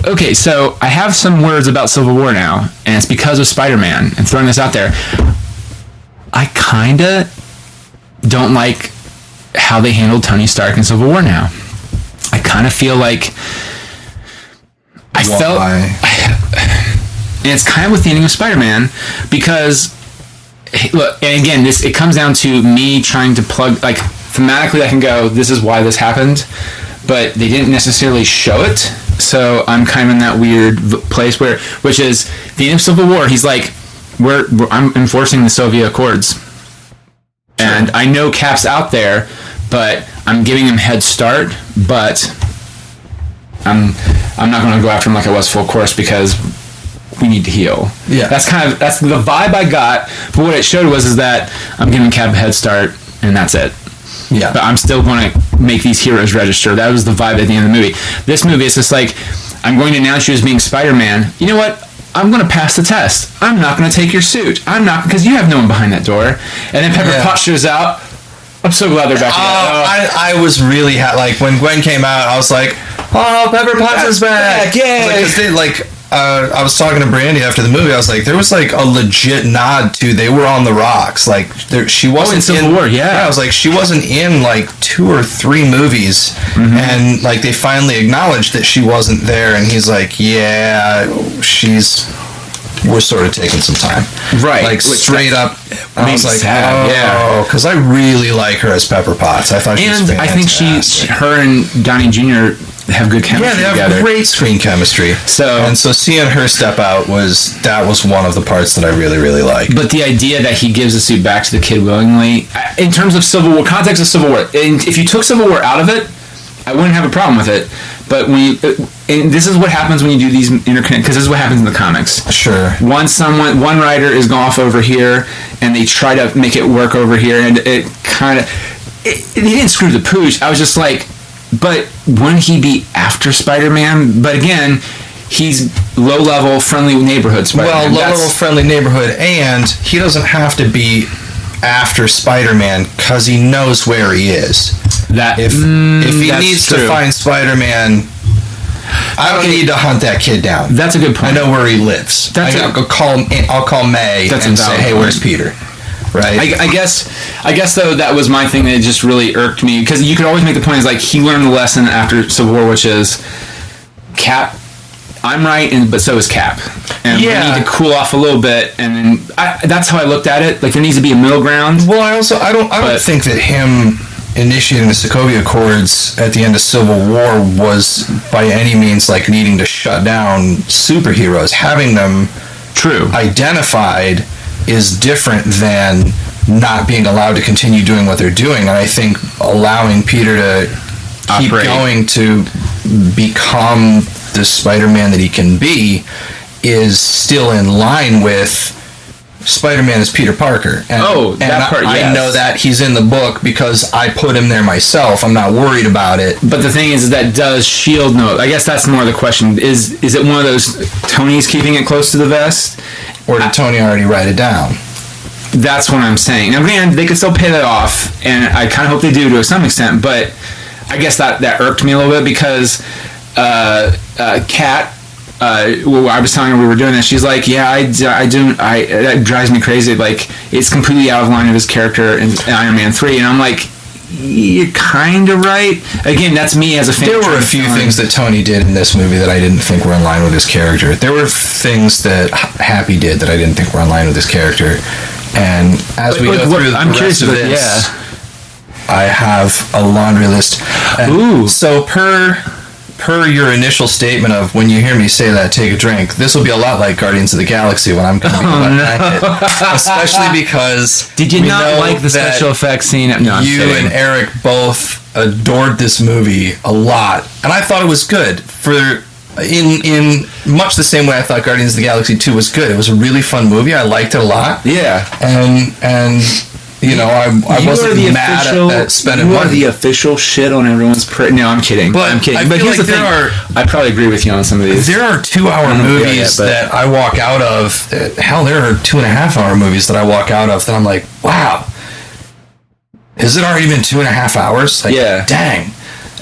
Speaker 1: okay, so I have some words about Civil War now, and it's because of Spider-Man, and throwing this out there. I kinda don't like how they handled Tony Stark in Civil War now. I kind of feel like and it's kind of with the ending of Spider-Man, because look, and again, it comes down to me trying to plug, like, thematically I can go, this is why this happened, but they didn't necessarily show it, so I'm kind of in that weird place which is the end of Civil War. He's like, I'm enforcing the Soviet Accords. Sure. And I know Cap's out there, but I'm giving him head start, but I'm not going to go after him like I was full course, because we need to heal. Yeah. That's the vibe I got, but what it showed is that I'm giving Cap a head start, and that's it. Yeah. But I'm still going to make these heroes register. That was the vibe at the end of the movie. This movie is just like, I'm going to announce you as being Spider-Man. You know what? I'm going to pass the test. I'm not going to take your suit. I'm not, because you have no one behind that door. And then Pepper Potts shows out. I'm so glad they're back together.
Speaker 2: I was really like, when Gwen came out, I was like, oh, Pepper Potts is back. Yeah. I was talking to Brandy after the movie. I was like, there was like a legit nod to they were on the rocks. Like, she wasn't
Speaker 1: in Civil War. Yeah,
Speaker 2: I was like, she wasn't in like 2 or 3 movies, and like they finally acknowledged that she wasn't there. And he's like, yeah, we're sort of taking some time, right? Like, straight up. I was like, sad. Because I really like her as Pepper Potts. I thought she was fantastic.
Speaker 1: I think her and Downey Jr. have good chemistry together.
Speaker 2: Yeah, they have great screen chemistry. So seeing her step out was one of the parts that I really, really liked.
Speaker 1: But the idea that he gives the suit back to the kid willingly, in terms of Civil War, context of Civil War, and if you took Civil War out of it, I wouldn't have a problem with it. But and this is what happens when you do these interconnect, because this is what happens in the comics.
Speaker 2: Sure.
Speaker 1: One writer is off over here, and they try to make it work over here, and it kind of, he didn't screw the pooch. I was just like, but wouldn't he be after Spider-Man? But again, he's low-level, friendly neighborhood Spider-Man.
Speaker 2: Well, low-level, friendly neighborhood, and he doesn't have to be after Spider-Man because he knows where he is. If he needs to find Spider-Man, I don't need to hunt that kid down.
Speaker 1: That's a good point.
Speaker 2: I know where he lives. I'll call May and say, hey, where's Peter? Right.
Speaker 1: I guess though, that was my thing that just really irked me, because you could always make the point is like, he learned the lesson after Civil War, which is Cap. I'm right, but so is Cap. And we need to cool off a little bit, and then that's how I looked at it. Like, there needs to be a middle ground.
Speaker 2: Well, I don't think that him initiating the Sokovia Accords at the end of Civil War was by any means like needing to shut down superheroes. Having them identified is different than not being allowed to continue doing what they're doing. And I think allowing Peter to keep going to become the Spider-Man that he can be is still in line with Spider-Man is Peter Parker. And,
Speaker 1: that part, yes.
Speaker 2: I know that he's in the book because I put him there myself. I'm not worried about it.
Speaker 1: But the thing is that does S.H.I.E.L.D. know? I guess that's more the question. Is it one of those Tony's keeping it close to the vest?
Speaker 2: Or did Tony already write it down?
Speaker 1: That's what I'm saying. Now, granted, they could still pay that off, and I kind of hope they do to some extent, but I guess that irked me a little bit because Kat, I was telling her we were doing this, she's like, that drives me crazy. Like, it's completely out of line of his character in Iron Man 3, and I'm like, you're kind of right. Again, that's me as a fan.
Speaker 2: There were a few things that Tony did in this movie that I didn't think were in line with his character. There were things that Happy did that I didn't think were in line with his character. And as we go through the rest of this, I have a laundry list.
Speaker 1: Ooh.
Speaker 2: So per your initial statement of when you hear me say that, take a drink, this will be a lot like Guardians of the Galaxy when I'm going to be especially because
Speaker 1: did you not like the special effects scene? No,
Speaker 2: you and Eric both adored this movie a lot, and I thought it was good in much the same way I thought Guardians of the Galaxy 2 was good. It was a really fun movie. I liked it a lot.
Speaker 1: Yeah,
Speaker 2: and you know, I wasn't mad at spending money.
Speaker 1: You are the official shit on everyone's... No, I'm kidding. I'm kidding. But here's the thing. I probably agree with you on some of these.
Speaker 2: There are 2-hour movies that I walk out of. Hell, there are 2.5-hour movies that I walk out of that I'm like, wow. Has it already been 2.5 hours? Like,
Speaker 1: yeah.
Speaker 2: Dang.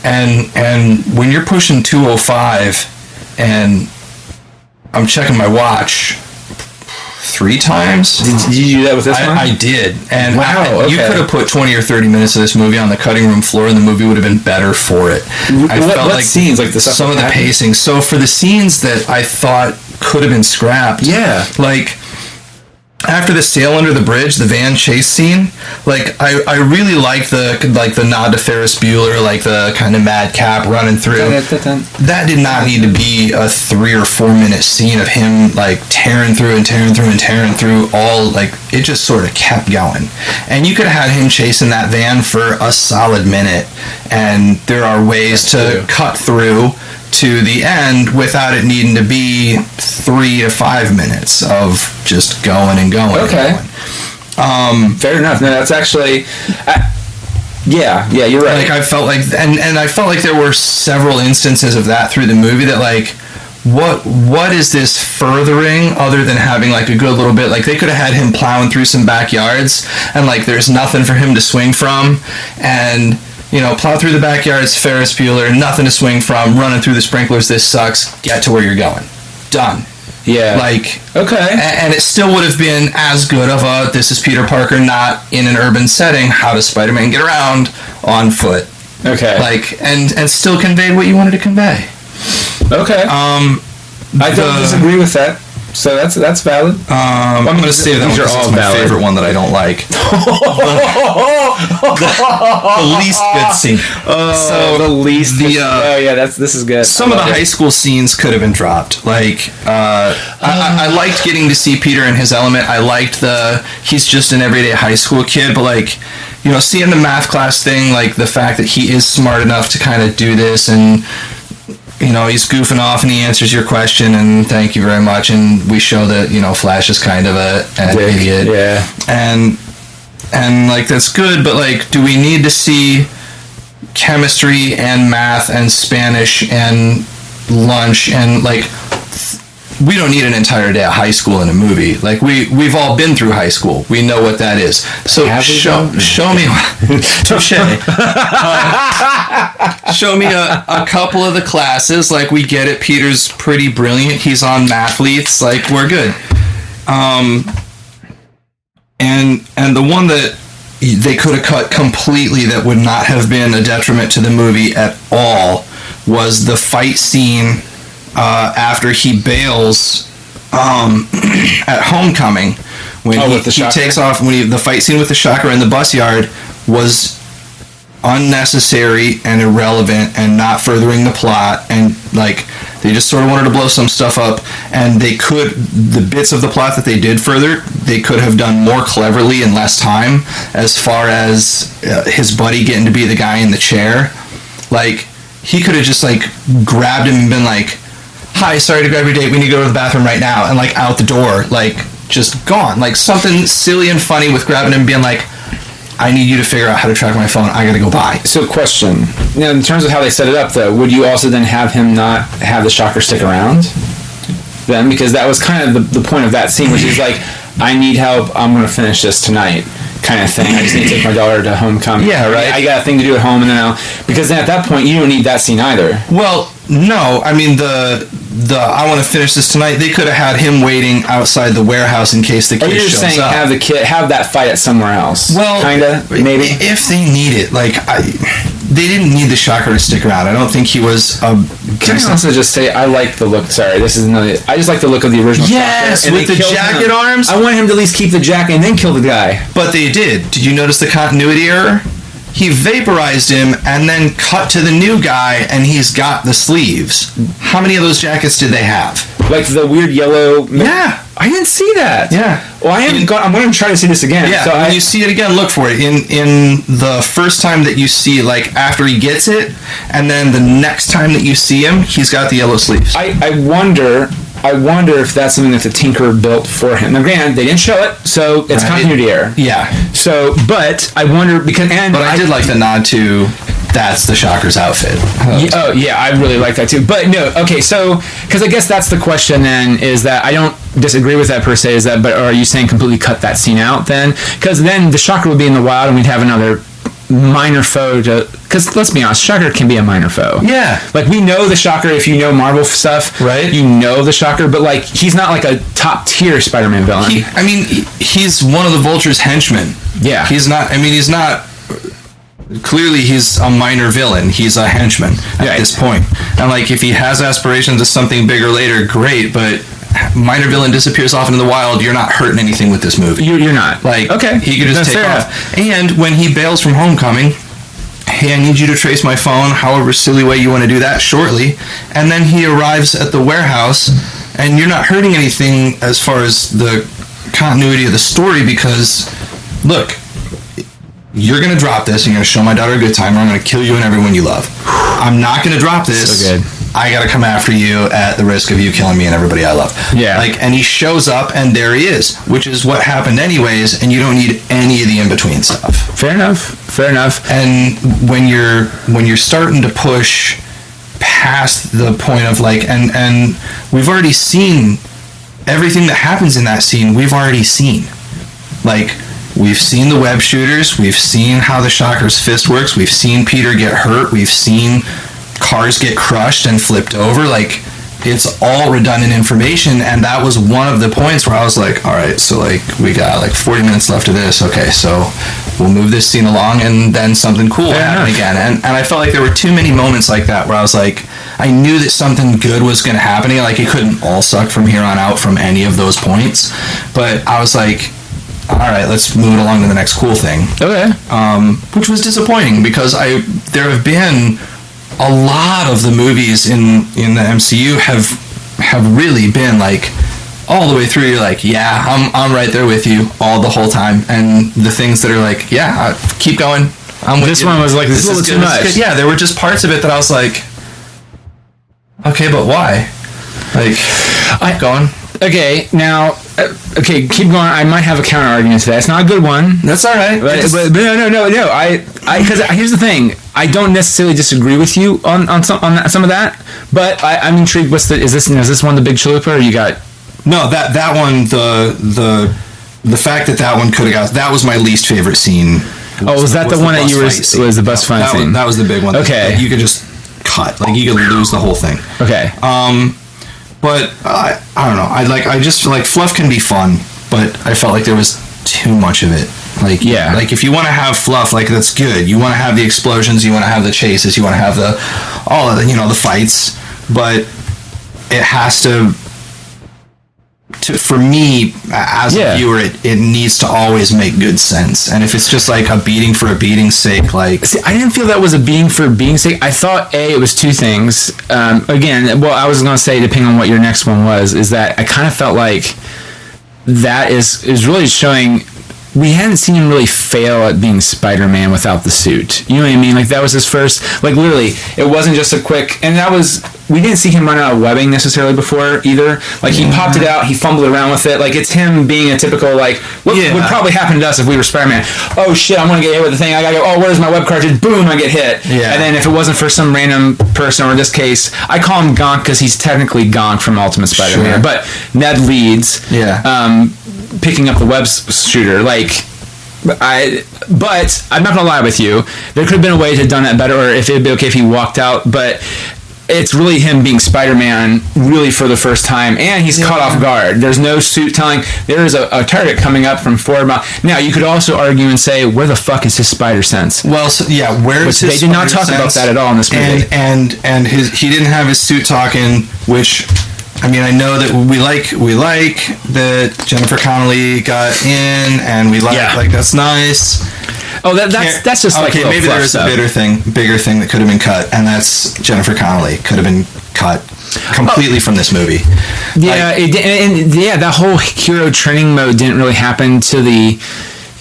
Speaker 2: And when you're pushing 2:05 and I'm checking my watch 3 times.
Speaker 1: Did you do that with this one?
Speaker 2: I did. And
Speaker 1: wow,
Speaker 2: you could have put 20 or 30 minutes of this movie on the cutting room floor and the movie would have been better for it.
Speaker 1: I felt like scenes? Like
Speaker 2: some of the pacing. So for the scenes that I thought could have been scrapped.
Speaker 1: Yeah.
Speaker 2: Like, after the sail under the bridge, the van chase scene, like I really like the nod to Ferris Bueller, like the kind of madcap running through. That did not need to be a 3 or 4 minute scene of him like tearing through all, like, it just sort of kept going. And you could have had him chasing that van for a solid minute, and there are ways to cut through to the end without it needing to be 3 to 5 minutes of just going and going.
Speaker 1: Okay.
Speaker 2: And going.
Speaker 1: Fair enough. No, that's actually... Yeah, you're right.
Speaker 2: Like, I felt like... And I felt like there were several instances of that through the movie that, like, what is this furthering other than having, like, a good little bit... Like, they could have had him plowing through some backyards, and, like, there's nothing for him to swing from, and... You know, plow through the backyards, Ferris Bueller, nothing to swing from, running through the sprinklers, this sucks, get to where you're going. Done.
Speaker 1: Yeah.
Speaker 2: Like,
Speaker 1: okay.
Speaker 2: And it still would have been as good of a, this is Peter Parker, not in an urban setting, how does Spider-Man get around on foot?
Speaker 1: Okay.
Speaker 2: Like, and still conveyed what you wanted to convey.
Speaker 1: Okay. I don't disagree with that. So that's valid.
Speaker 2: I'm going to say that
Speaker 1: these are all
Speaker 2: my
Speaker 1: valid.
Speaker 2: favorite one that I don't like. the least good scene.
Speaker 1: The least. This is good.
Speaker 2: Some of the high school scenes could have been dropped. Like, I liked getting to see Peter in his element. I liked he's just an everyday high school kid, but like, you know, seeing the math class thing, like the fact that he is smart enough to kind of do this, and you know, he's goofing off and he answers your question and thank you very much, and we show that, you know, Flash is kind of an idiot.
Speaker 1: Yeah.
Speaker 2: And like, that's good, but like, do we need to see chemistry and math and Spanish and lunch and like, we don't need an entire day of high school in a movie. Like, we've all been through high school. We know what that is. So show me touche. Show me a couple of the classes. Like, we get it. Peter's pretty brilliant. He's on Mathletes. Like, we're good. And the one that they could have cut completely that would not have been a detriment to the movie at all was the fight scene after he bails at Homecoming, when he takes off, when the fight scene with the shocker in the bus yard was unnecessary and irrelevant and not furthering the plot, and like they just sort of wanted to blow some stuff up, and the bits of the plot that they did further, they could have done more cleverly in less time, as far as his buddy getting to be the guy in the chair. Like, he could have just like grabbed him and been like, hi, sorry to grab your date, we need to go to the bathroom right now, and like out the door, like just gone. Like something silly and funny with grabbing him and being like, I need you to figure out how to track my phone. I gotta go by.
Speaker 4: So, question. Now, in terms of how they set it up, though, would you also then have him not have the shocker stick around then? Because that was kind of the point of that scene, which is like, I need help. I'm gonna finish this tonight, kind of thing. I just need to take my daughter to Homecoming.
Speaker 2: Yeah, right.
Speaker 4: I got a thing to do at home, and then because then at that point you don't need that scene either.
Speaker 2: Well, no. I mean, the I want to finish this tonight. They could have had him waiting outside the warehouse in case the kid shows up.
Speaker 4: Or you're just saying have that fight at somewhere else.
Speaker 2: Well,
Speaker 4: kinda, maybe
Speaker 2: if they need it. Like, they didn't need the shocker to stick around. I don't think he was.
Speaker 4: Can I also just say I like the look? Sorry, this is another. I just like the look of the original.
Speaker 2: Yes,
Speaker 4: shocker,
Speaker 2: with the jacket arms.
Speaker 4: I want him to at least keep the jacket and then kill the guy.
Speaker 2: But they did. Did you notice the continuity error? He vaporized him and then cut to the new guy, and he's got the sleeves. How many of those jackets did they have?
Speaker 4: Like the weird yellow.
Speaker 2: Yeah.
Speaker 4: I didn't see that.
Speaker 2: Yeah.
Speaker 4: Well, I'm going to try to see this again.
Speaker 2: Yeah.
Speaker 4: So
Speaker 2: when you see it again, look for it. In the first time that you see, like, after he gets it, and then the next time that you see him, he's got the yellow sleeves.
Speaker 4: I wonder if that's something that the Tinkerer built for him. Now, granted, they didn't show it, so it's continuity error.
Speaker 2: Yeah.
Speaker 4: So, but I wonder because
Speaker 2: But I did like the nod to that's the Shocker's outfit.
Speaker 4: Oh yeah, I really like that too. But no, okay, so because I guess that's the question then, is that I don't disagree with that per se. Is that, but are you saying completely cut that scene out then? Because then the Shocker would be in the wild, and we'd have another minor foe to. Because let's be honest, Shocker can be a minor foe.
Speaker 2: Yeah.
Speaker 4: Like, we know the Shocker if you know Marvel stuff.
Speaker 2: Right.
Speaker 4: You know the Shocker, but like he's not like a top tier Spider-Man villain.
Speaker 2: He's one of the Vulture's henchmen.
Speaker 4: Yeah.
Speaker 2: He's not. He's not. Clearly, he's a minor villain. He's a henchman at this point. And like, if he has aspirations of something bigger later, great. But minor villain disappears off into the wild. You're not hurting anything with this movie.
Speaker 4: You're not.
Speaker 2: Like,
Speaker 4: okay,
Speaker 2: he could just take off. And when he bails from Homecoming, hey, I need you to trace my phone, however silly way you want to do that, shortly. And then he arrives at the warehouse, and you're not hurting anything as far as the continuity of the story, because, look, you're going to drop this, and you're going to show my daughter a good time, or I'm going to kill you and everyone you love. I'm not going to drop this.
Speaker 4: So good.
Speaker 2: I got to come after you at the risk of you killing me and everybody I love.
Speaker 4: Yeah.
Speaker 2: Like, and he shows up, and there he is, which is what happened anyways, and you don't need any of the in-between stuff.
Speaker 4: Fair enough.
Speaker 2: And when you're starting to push past the point of like, and we've already seen everything that happens in that scene. We've already seen, like, we've seen the web shooters. We've seen how the Shocker's fist works. We've seen Peter get hurt. We've seen cars get crushed and flipped over. Like, it's all redundant information, and that was one of the points where I was like, all right, so like, we got like 40 minutes left of this. Okay, so we'll move this scene along, and then something cool will happen again. And I felt like there were too many moments like that where I was like, I knew that something good was going to happen. Like, it couldn't all suck from here on out from any of those points. But I was like, all right, let's move it along to the next cool thing.
Speaker 4: Okay.
Speaker 2: Which was disappointing, because there have been a lot of the movies in the MCU have really been like all the way through. You're like, yeah, I'm right there with you the whole time. And the things that are like, yeah, keep going. I'm with
Speaker 4: this
Speaker 2: you.
Speaker 4: one was like, this is a little too much.
Speaker 2: Yeah, there were just parts of it that I was like, okay, but why? Like, keep going.
Speaker 4: Okay, now, okay, keep going. I might have a counter argument to that. It's not a good one.
Speaker 2: That's all right.
Speaker 4: But no. Because here's the thing. I don't necessarily disagree with you on some of that, but I'm intrigued. Is this one the Big Chalupa, or you got?
Speaker 2: No, that one, the fact that one could have got, that was my least favorite scene.
Speaker 4: Was that the one that you was the bus fight scene?
Speaker 2: That was the big one.
Speaker 4: Okay.
Speaker 2: That you could just cut. Like, you could lose the whole thing.
Speaker 4: Okay.
Speaker 2: But I don't know. I just feel like fluff can be fun, but I felt like there was too much of it. Like, yeah. Like, if you want to have fluff, like, that's good. You want to have the explosions. You want to have the chases. You want to have all of the, the fights. But it has to for me as a viewer, it needs to always make good sense. And if it's just like a beating for a beating's sake, like...
Speaker 4: See, I didn't feel that was a beating for a beating's sake. I thought, it was two things. Again, well, I was going to say, depending on what your next one was, is that I kind of felt like that is really showing... We hadn't seen him really fail at being Spider-Man without the suit. You know what I mean? Like, that was his first... Like, literally, it wasn't just a quick... And that was... We didn't see him run out of webbing necessarily before, either. Like, he popped it out, he fumbled around with it. Like, it's him being a typical, like... What would probably happen to us if we were Spider-Man? Oh, shit, I'm going to get hit with the thing. I got to go, oh, where's my web cartridge? Boom, I get hit. Yeah. And then if it wasn't for some random person, or in this case... I call him Gonk because he's technically Gonk from Ultimate Spider-Man. Sure. But Ned Leeds... picking up the web shooter, but I'm not gonna lie with you, there could have been a way to have done that better, or if it'd be okay if he walked out, but it's really him being Spider-Man really for the first time, and he's caught off guard. There's no suit telling there is a target coming up from 4 miles. Now you could also argue and say, where the fuck is his spider sense?
Speaker 2: Well, where is his
Speaker 4: they did not talk about that at all in this movie.
Speaker 2: And he didn't have his suit talking, which I mean, I know that we like that Jennifer Connelly got in, and we like that's nice.
Speaker 4: Oh, that's just
Speaker 2: okay. Maybe there was a bigger thing that could have been cut, and that's Jennifer Connelly could have been cut completely from this movie.
Speaker 4: Yeah, that whole hero training mode didn't really happen to the.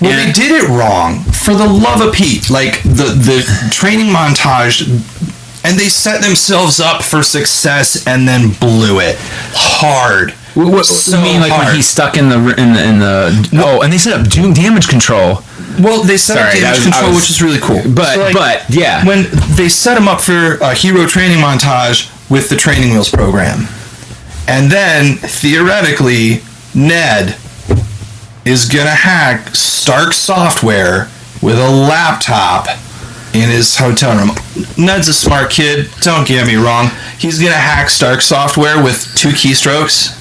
Speaker 2: Well, they did it wrong. For the love of Pete, like the training montage. And they set themselves up for success and then blew it hard.
Speaker 4: What you mean, like hard. When he's stuck in the and they set up damage control.
Speaker 2: Well, they set up damage control, which is really cool.
Speaker 4: But
Speaker 2: when they set him up for a hero training montage with the training wheels program, and then theoretically Ned is gonna hack Stark Software with a laptop in his hotel room. Ned's a smart kid, don't get me wrong. He's gonna hack Stark Software with 2 keystrokes.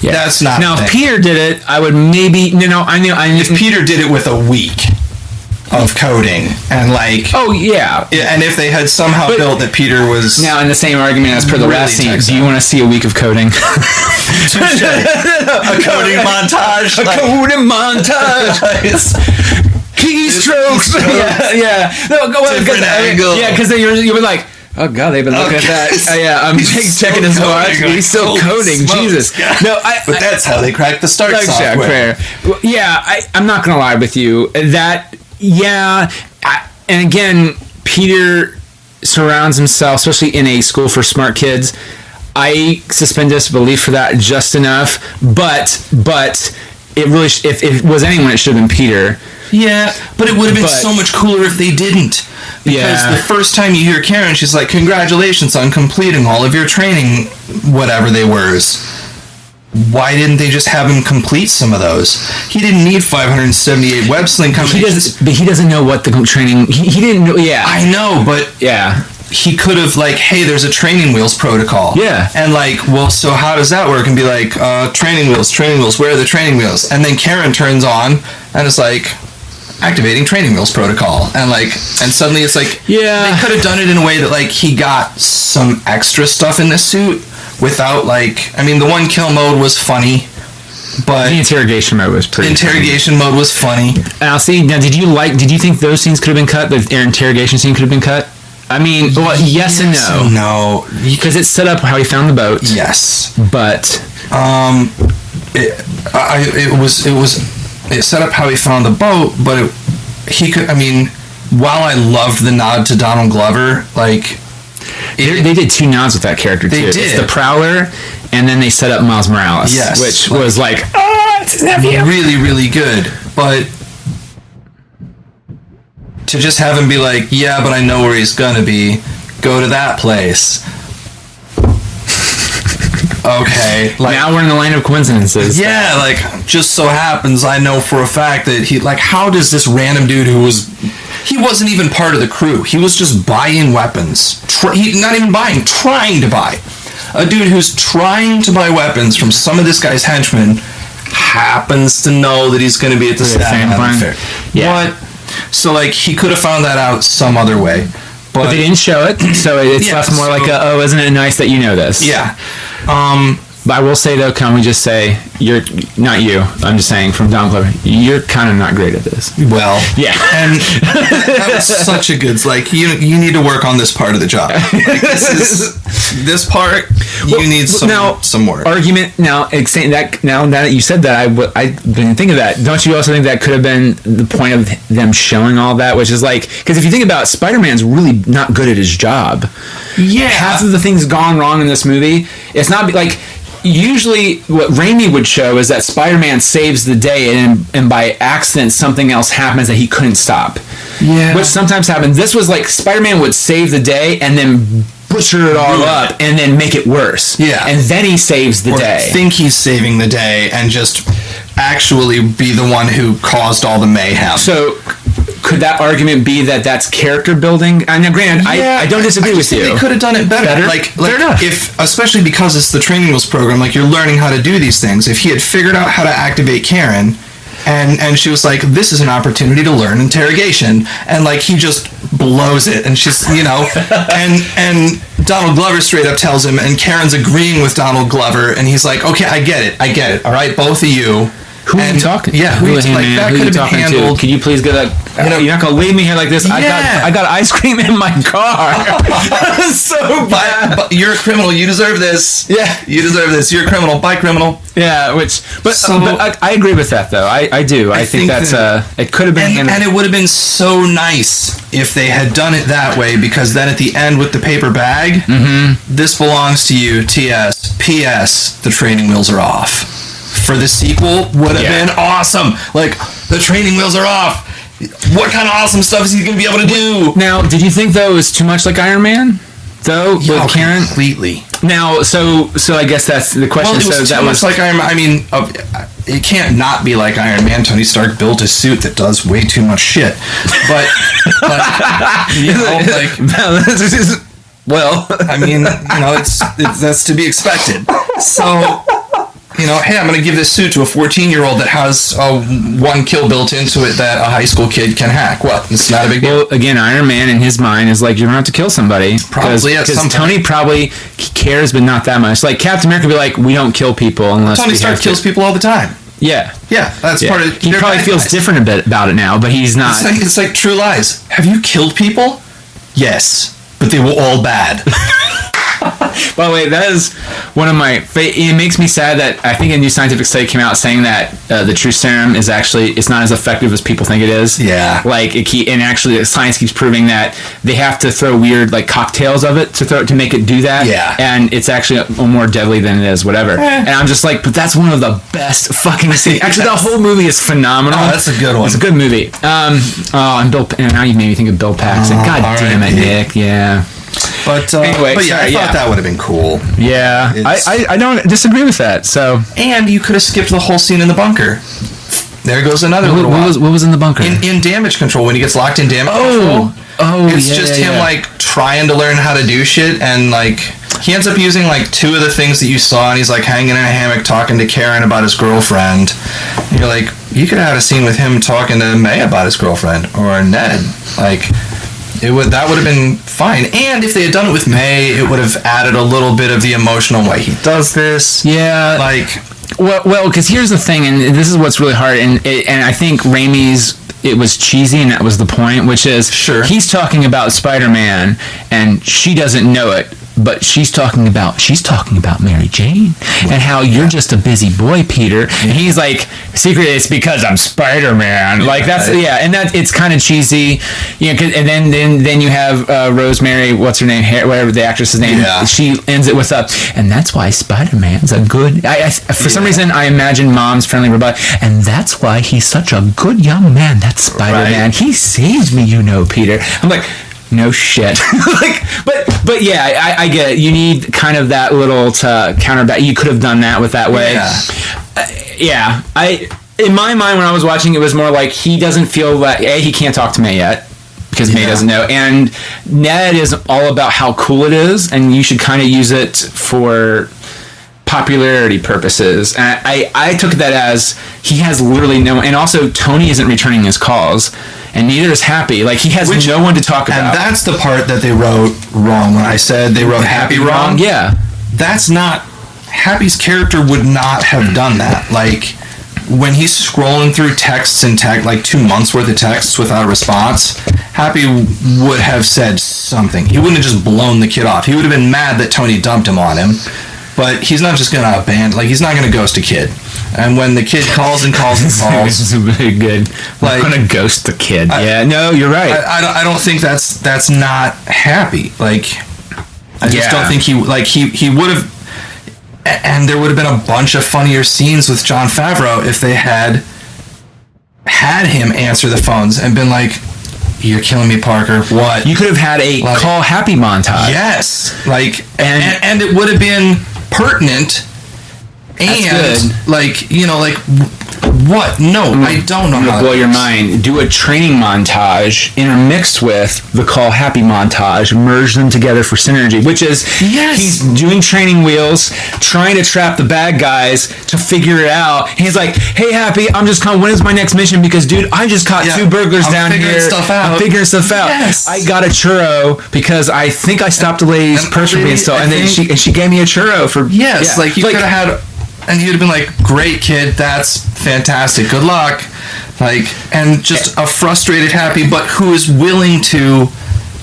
Speaker 2: Yeah. That's not
Speaker 4: now. If Peter did it, I would maybe I knew.
Speaker 2: If Peter did it with a week of coding and and if they had somehow built that Peter was
Speaker 4: now in the same argument as per the last scene, do you want to see a week of coding?
Speaker 2: A coding montage.
Speaker 4: A coding montage. Keystrokes. Yeah. No, go different angle. Yeah, because then you were like, oh god, they've been looking at that. I'm checking his watch. He's still coding. Jesus. No,
Speaker 2: but that's how they crack the Stark software.
Speaker 4: I'm not gonna lie with you. That and again, Peter surrounds himself, especially in a school for smart kids. I suspend disbelief for that just enough. But it really, if it was anyone, it should have been Peter.
Speaker 2: Yeah, but it would have been so much cooler if they didn't. Because the first time you hear Karen, she's like, congratulations on completing all of your training, whatever they were. Why didn't they just have him complete some of those? He didn't need 578 web sling combinations.
Speaker 4: But he doesn't know what the training... He didn't know... Yeah.
Speaker 2: I know, but...
Speaker 4: Yeah.
Speaker 2: He could have, hey, there's a training wheels protocol.
Speaker 4: Yeah.
Speaker 2: And, so how does that work? And be like, training wheels, where are the training wheels? And then Karen turns on, and it's like... activating training wheels protocol, and suddenly it's they could have done it in a way that he got some extra stuff in this suit without the one kill mode was funny, but
Speaker 4: the interrogation mode was pretty
Speaker 2: mode was funny.
Speaker 4: Now see, did you think those scenes could have been cut? The interrogation scene could have been cut? I mean, yes and no.
Speaker 2: No,
Speaker 4: because it set up how he found the boat.
Speaker 2: Yes,
Speaker 4: but
Speaker 2: it set up how he found the boat, but he could. I mean, while I loved the nod to Donald Glover,
Speaker 4: they did 2 nods with that character too.
Speaker 2: They did.
Speaker 4: It's the Prowler, and then they set up Miles Morales, which was it's his nephew.
Speaker 2: Really, really good. But to just have him be yeah, but I know where he's gonna be. Go to that place. Okay.
Speaker 4: Now we're in the line of coincidences.
Speaker 2: Yeah, just so happens I know for a fact that he, how does this random dude he wasn't even part of the crew. He was just buying weapons. Not even buying, trying to buy. A dude who's trying to buy weapons from some of this guy's henchmen happens to know that he's going to be at the Staten Island Fair.
Speaker 4: Yeah.
Speaker 2: So, he could have found that out some other way.
Speaker 4: But they didn't show it, so it's left more isn't it nice that you know this?
Speaker 2: Yeah.
Speaker 4: But I will say though, can we just say you're not you? I'm just saying from Donald Glover, you're kind of not great at this.
Speaker 2: Well,
Speaker 4: yeah,
Speaker 2: and that was such a good. Like you need to work on this part of the job. Like, this part you need some more
Speaker 4: argument. Now, saying that now that you said that, I didn't think of that. Don't you also think that could have been the point of them showing all that, which is like, because if you think about it, Spider-Man's really not good at his job.
Speaker 2: Yeah,
Speaker 4: half of the things gone wrong in this movie. It's not like. Usually what Raimi would show is that Spider-Man saves the day and by accident something else happens that he couldn't stop.
Speaker 2: Yeah.
Speaker 4: Which sometimes happens. This was like Spider-Man would save the day and then butcher it all up and then make it worse.
Speaker 2: Yeah.
Speaker 4: And then he saves the day.
Speaker 2: Think he's saving the day and just actually be the one who caused all the mayhem.
Speaker 4: So could that argument be that that's character building? I know, granted, I don't disagree with you.
Speaker 2: They could have done it better. Like
Speaker 4: Fair enough.
Speaker 2: If, especially because it's the training wheels program, like you're learning how to do these things. If he had figured out how to activate Karen, and she was like, "This is an opportunity to learn interrogation," and like he just blows it, and she's and Donald Glover straight up tells him, and Karen's agreeing with Donald Glover, and he's like, "Okay, I get it. All right, both of you."
Speaker 4: Who are you talking?
Speaker 2: Yeah,
Speaker 4: who are you,
Speaker 2: like, that could have been handled.
Speaker 4: Can you please get that? You're not gonna leave me here like this.
Speaker 2: Yeah.
Speaker 4: I got ice cream in my car. So bad.
Speaker 2: But you're a criminal. You deserve this.
Speaker 4: Yeah,
Speaker 2: you deserve this. You're a criminal. Bye, criminal.
Speaker 4: Yeah, but I agree with that though. I do. I think that's it could have been,
Speaker 2: and it would have been so nice if they had done it that way, because then at the end with the paper bag, this belongs to you. T.S. P.S. The training wheels are off. For the sequel would have been awesome. Like, the training wheels are off. What kind of awesome stuff is he going to be able to do?
Speaker 4: Now, did you think though it was too much like Iron Man? Though with Karen
Speaker 2: completely.
Speaker 4: Now, so I guess that's the question.
Speaker 2: Well, it was too much like Iron Man. I mean, it can't not be like Iron Man. Tony Stark built a suit that does way too much shit. But you know, like,
Speaker 4: well,
Speaker 2: I mean, it's that's to be expected. So. Hey, I'm going to give this suit to a 14-year-old that has one kill built into it that a high school kid can hack. What? It's not a big deal.
Speaker 4: Well, again, Iron Man in his mind is like, you're going to have to kill somebody.
Speaker 2: Probably at some point.
Speaker 4: Because Tony probably cares, but not that much. Like, Captain America would be like, we don't kill people unless
Speaker 2: Tony Stark kills people all the time.
Speaker 4: Yeah.
Speaker 2: Yeah, that's part of...
Speaker 4: He probably feels different a bit about it now, but he's not...
Speaker 2: It's like True Lies. Have you killed people? Yes, but they were all bad.
Speaker 4: By the way, that is one of my... It makes me sad that I think a new scientific study came out saying that the true serum is actually... It's not as effective as people think it is.
Speaker 2: Yeah.
Speaker 4: Like, and actually science keeps proving that they have to throw weird, like, cocktails of it to make it do that.
Speaker 2: Yeah.
Speaker 4: And it's actually more deadly than it is, whatever. And I'm just like, but that's one of the best fucking scenes. Actually, the whole movie is phenomenal.
Speaker 2: Oh, that's a good one.
Speaker 4: It's a good movie. And now you made me think of Bill Paxton. God damn it, Nick. Yeah.
Speaker 2: But
Speaker 4: anyway,
Speaker 2: I thought that would have been cool.
Speaker 4: Yeah, I don't disagree with that. So,
Speaker 2: and you could have skipped the whole scene in the bunker. There goes another little
Speaker 4: what was in the bunker?
Speaker 2: In damage control, when he gets locked in damage control. It's just him like trying to learn how to do shit, and like he ends up using like two of the things that you saw, and he's like hanging in a hammock talking to Karen about his girlfriend. And you're like, you could have had a scene with him talking to May about his girlfriend, or Ned. Like, that would have been fine. And if they had done it with May, it would have added a little bit of the emotional way he does this.
Speaker 4: Yeah.
Speaker 2: Like,
Speaker 4: well, because here's the thing, and this is what's really hard, and I think Raimi's, it was cheesy, and that was the point, which is, he's talking about Spider-Man, and she doesn't know it, but she's talking about Mary Jane, and how you're just a busy boy, Peter. And he's like, secretly, it's because I'm Spider-Man. Like, that's, and that, it's kind of cheesy, and then you have Rosemary, what's her name, whatever the actress's name, she ends it with and that's why Spider-Man's a good, for some reason, I imagine Mom's Friendly Robot, and that's why he's such a good young man, that's Spider-Man. Right. He saved me, Peter. I'm like, no shit. but yeah, I get it. You need kind of that little to counterback. You could have done that with that way. In my mind, when I was watching, it was more like he doesn't feel that he can't talk to May yet because May doesn't know, and Ned is all about how cool it is, and you should kind of use it for popularity purposes. And I took that as he has literally no, and also Tony isn't returning his calls. And neither is Happy. Like, he has no one to talk about.
Speaker 2: And that's the part that they wrote wrong. When I said they wrote Happy wrong.
Speaker 4: Yeah.
Speaker 2: That's not Happy's character would not have done that. Like, when he's scrolling through texts and like 2 months worth of texts without a response, Happy would have said something. He wouldn't have just blown the kid off. He would have been mad that Tony dumped him on him, but he's not just gonna abandon. Like, he's not gonna ghost a kid. And when the kid calls and calls and calls,
Speaker 4: this is really good. Like, I'm gonna ghost the kid. No, you're right.
Speaker 2: I don't think that's not Happy. Like, I just don't think he would have. And there would have been a bunch of funnier scenes with Jon Favreau if they had him answer the phones and been like, "You're killing me, Parker." What?
Speaker 4: You could have had a call Happy montage.
Speaker 2: Yes, like, and it would have been pertinent. And what? No, I don't know how to
Speaker 4: blow your mind. Do a training montage intermixed with the Call Happy montage, merge them together for synergy, which is he's doing training wheels, trying to trap the bad guys to figure it out. He's like, "Hey, Happy, I'm just coming. When is my next mission? Because, dude, I just caught 2 burglars down here. I'm figuring stuff out.
Speaker 2: Yes.
Speaker 4: I got a churro because I think I stopped a lady's purse from being stolen, and then she gave me a churro for
Speaker 2: like you could have had." And you'd have been like, "Great, kid, that's fantastic. Good luck." Like, and just a frustrated Happy, but who is willing to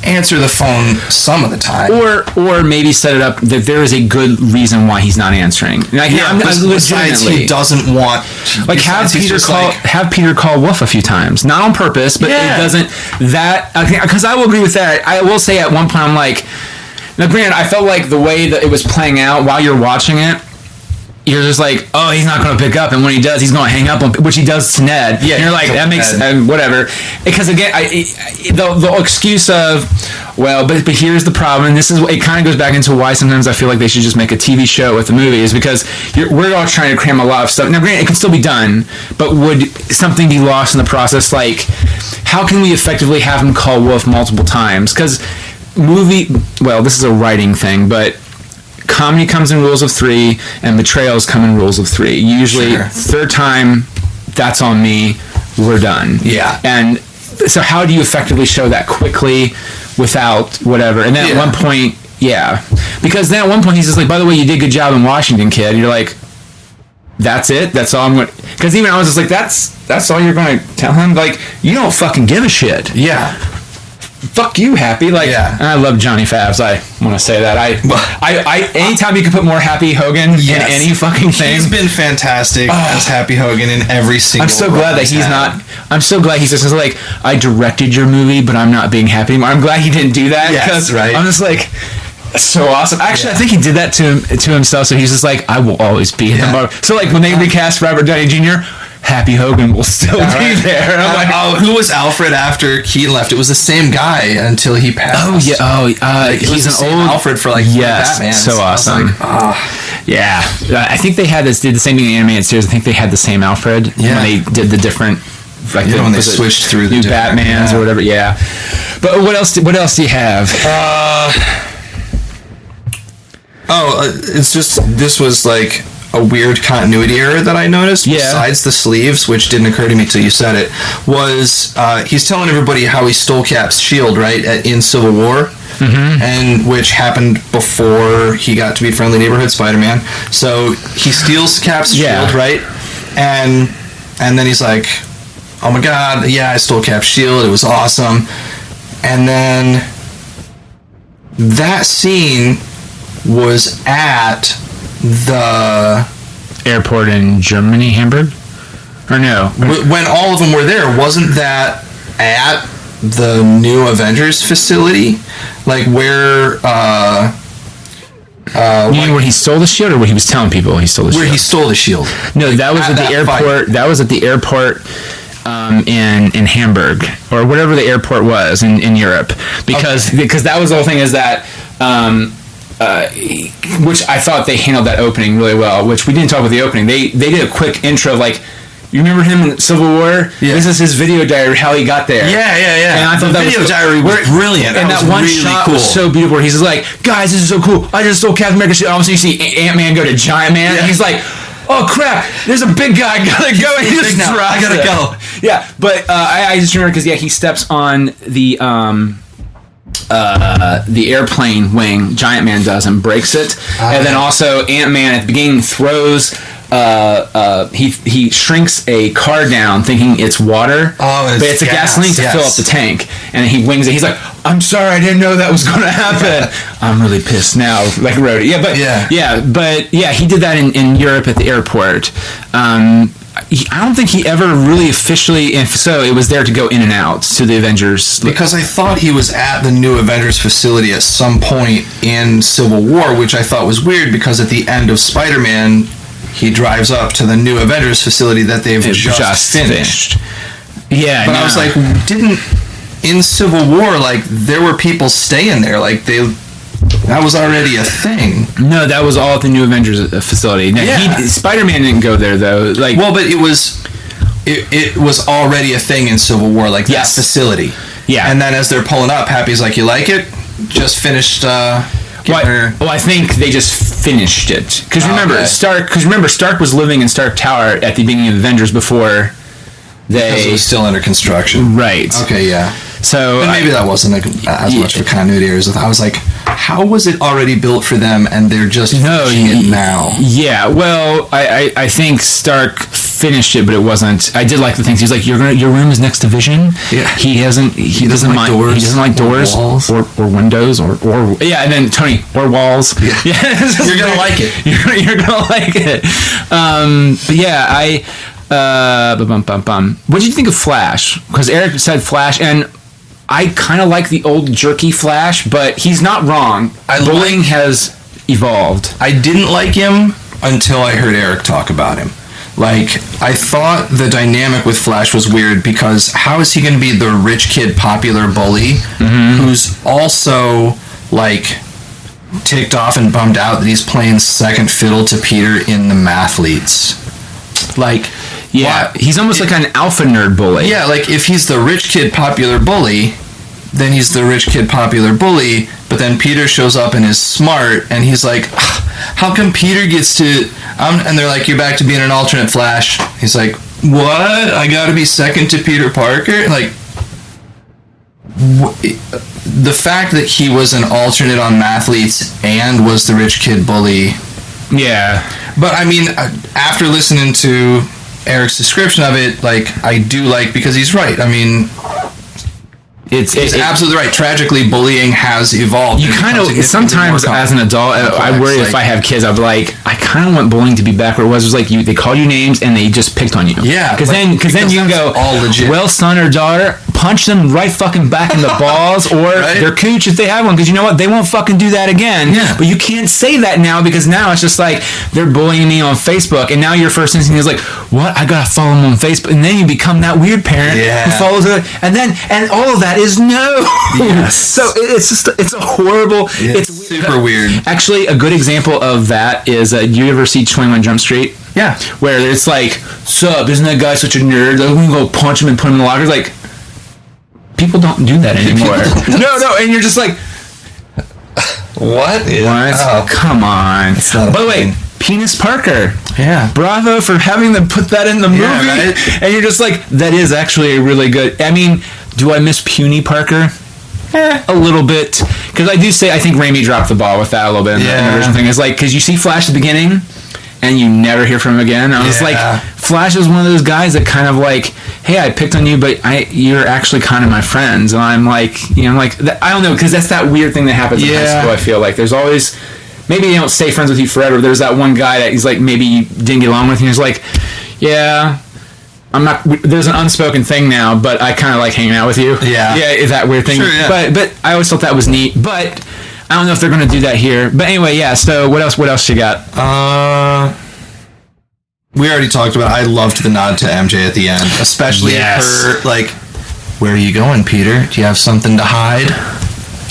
Speaker 2: answer the phone some of the time.
Speaker 4: Or maybe set it up that there is a good reason why he's not answering. Like,
Speaker 2: besides he doesn't want...
Speaker 4: Like, have Peter call Wolf a few times. Not on purpose, but it doesn't... Because I will agree with that. I will say at one point, I'm like... Now, granted, I felt like the way that it was playing out while you're watching it, you're just like, oh, he's not going to pick up, and when he does, he's going to hang up, which he does to Ned. Yeah, and you're like, that makes whatever. Because again, the excuse of, well, but here's the problem, and this is it kind of goes back into why sometimes I feel like they should just make a TV show with the movie, is because we're all trying to cram a lot of stuff. Now, granted, it can still be done, but would something be lost in the process? Like, how can we effectively have him call Wolf multiple times? Because this is a writing thing, but comedy comes in rules of 3 and betrayals come in rules of 3. Usually third time, that's on me, we're done.
Speaker 2: Yeah.
Speaker 4: And so how do you effectively show that quickly without whatever? And then at one point, because then at one point he's just like, by the way, you did a good job in Washington, kid. And you're like, that's it? That's all I'm going to... Because even I was just like, that's all you're going to tell him? Like, you don't fucking give a shit.
Speaker 2: Yeah.
Speaker 4: Fuck you, Happy. Like, and I love Johnny Favs. I want to say that. I anytime you can put more Happy Hogan in any fucking thing.
Speaker 2: He's been fantastic as Happy Hogan in every single...
Speaker 4: I'm so glad that he's not... I'm so glad he's just like, I directed your movie, but I'm not being happy anymore. I'm glad he didn't do that.
Speaker 2: Yes, right.
Speaker 4: I'm just like... That's so awesome. Actually, I think he did that to himself, so he's just like, I will always be in the movie. So, like, when they recast Robert Downey Jr., Happy Hogan will still be there. And I'm like,
Speaker 2: who was Alfred after Keaton left? It was the same guy until he passed.
Speaker 4: He's an old
Speaker 2: Alfred for like Batman.
Speaker 4: So awesome.
Speaker 2: Like,
Speaker 4: I think they did the same thing in the animated series. I think they had the same Alfred when they did the different, like
Speaker 2: when they switched through the
Speaker 4: new Batmans or whatever. Yeah, but what else do you have?
Speaker 2: It's just this was like a weird continuity error that I noticed, besides the sleeves, which didn't occur to me till you said it, was he's telling everybody how he stole Cap's shield, right, in Civil War, and which happened before he got to be Friendly Neighborhood Spider-Man. So he steals Cap's shield, right, and then he's like, oh my god, I stole Cap's shield, it was awesome. And then that scene was at the
Speaker 4: airport in Germany, Hamburg? Or no?
Speaker 2: When all of them were there, wasn't that at the new Avengers facility? Like where...
Speaker 4: you mean where he stole the shield, or where he was telling people he stole the shield?
Speaker 2: Where he stole the shield.
Speaker 4: No, that was at the airport. That was at the airport in Hamburg, or whatever the airport was in Europe. Because that was the whole thing, is that... which I thought they handled that opening really well, which we didn't talk about the opening. They did a quick intro, like, you remember him in Civil War? Yeah. This is his video diary, how he got there.
Speaker 2: Yeah.
Speaker 4: And I thought
Speaker 2: the video diary was brilliant.
Speaker 4: And that one really shot was so beautiful, where he's just like, guys, this is so cool. I just stole Captain America. Obviously, you see Ant-Man go to Giant Man, and he's like, oh crap, there's a big guy, gotta go, and he just drops
Speaker 2: I gotta go.
Speaker 4: Yeah, but I just remember, because he steps on the the airplane wing Giant Man does and breaks it, and then also Ant-Man at the beginning throws. He shrinks a car down thinking it's water, but it's a gasoline to fill up the tank, and he wings it. He's like, "I'm sorry, I didn't know that was going to happen. I'm really pissed now." Like Rhodey, he did that in Europe at the airport. I don't think he ever really officially, if so, it was there to go in and out to the Avengers.
Speaker 2: Because I thought he was at the new Avengers facility at some point in Civil War, which I thought was weird because at the end of Spider-Man, he drives up to the new Avengers facility that they've just finished.
Speaker 4: Yeah,
Speaker 2: but I was like, in Civil War, like, there were people staying there. Like, that was already a thing.
Speaker 4: No, that was all at the new Avengers facility. Now, Spider-Man didn't go there, though. Like,
Speaker 2: well, but it was already a thing in Civil War, like that facility.
Speaker 4: Yeah.
Speaker 2: And then as they're pulling up, Happy's like, "You like it? Just finished."
Speaker 4: I think they just finished it because remember Stark was living in Stark Tower at the beginning of Avengers before
Speaker 2: because it was still under construction.
Speaker 4: Right.
Speaker 2: Okay. Yeah.
Speaker 4: So
Speaker 2: maybe that wasn't as much of a continuity error. I was like, how was it already built for them and they're just finishing it now?
Speaker 4: Yeah, well, I think Stark finished it, but it wasn't. I did like the things. He's like, your room is next to Vision.
Speaker 2: Yeah.
Speaker 4: He doesn't like doors. He doesn't like doors or windows or and then Tony or walls.
Speaker 2: Yeah. You're gonna like it.
Speaker 4: You're gonna like it. But yeah, what did you think of Flash? Because Eric said Flash, and I kind of like the old jerky Flash, but he's not wrong. Bullying has evolved.
Speaker 2: I didn't like him until I heard Eric talk about him. Like, I thought the dynamic with Flash was weird because how is he going to be the rich kid popular bully who's also, like, ticked off and bummed out that he's playing second fiddle to Peter in the Mathletes? Like...
Speaker 4: Yeah, he's almost like an alpha nerd bully.
Speaker 2: Yeah, like if he's the rich kid popular bully, then he's the rich kid popular bully, but then Peter shows up and is smart, and he's like, how come Peter gets to... and they're like, you're back to being an alternate Flash. He's like, what? I gotta be second to Peter Parker? Like, the fact that he was an alternate on Mathletes and was the rich kid bully...
Speaker 4: Yeah.
Speaker 2: But, I mean, after listening to... Eric's description of it, like, I do like, because he's right. I mean, he's absolutely right. Tragically, bullying has evolved.
Speaker 4: You kind of, sometimes as an adult, I worry if I have kids, I'll be like, I kind of want bullying to be back where it was. It was like, they call you names and they just picked on you.
Speaker 2: Yeah.
Speaker 4: Because then you can go,
Speaker 2: all legit.
Speaker 4: Well, son or daughter, punch them right fucking back in the balls or their cooch if they have one, because you know what, they won't fucking do that again.
Speaker 2: Yeah.
Speaker 4: But you can't say that now because now it's just like they're bullying me on Facebook, and now your first instinct is like, what, I gotta follow them on Facebook, and then you become that weird parent who follows it, and all of that is no. Yes. So it's a horrible, it's
Speaker 2: super weird.
Speaker 4: Actually, a good example of that is you ever see 21 Jump Street?
Speaker 2: Yeah.
Speaker 4: Where it's like, sup, isn't that guy such a nerd? Like, we can go punch him and put him in the locker. It's like, people don't do that anymore. No, and you're just like,
Speaker 2: what?
Speaker 4: Oh, come on. By the way, Penis Parker.
Speaker 2: Yeah.
Speaker 4: Bravo for having them put that in the movie.
Speaker 2: Right?
Speaker 4: And you're just like, that is actually a really good. I mean, do I miss Puny Parker? A little bit. Because I do say, I think Raimi dropped the ball with that a little bit in the original thing. It's like, because you see Flash at the beginning, and you never hear from him again. I was like, Flash is one of those guys that kind of like, hey, I picked on you, but you're actually kind of my friends. And I'm like, I don't know, because that's that weird thing that happens in high school, I feel like. There's always, maybe they don't stay friends with you forever. There's that one guy that he's like, maybe you didn't get along with, and he's like, yeah, I'm not, there's an unspoken thing now, but I kind of like hanging out with you.
Speaker 2: Yeah.
Speaker 4: Yeah, is that weird thing.
Speaker 2: Sure, yeah.
Speaker 4: But I always thought that was neat. But I don't know if they're going to do that here. But anyway, yeah, so what else you got?
Speaker 2: We already talked about it. I loved the nod to MJ at the end. Especially her, like, where are you going, Peter? Do you have something to hide?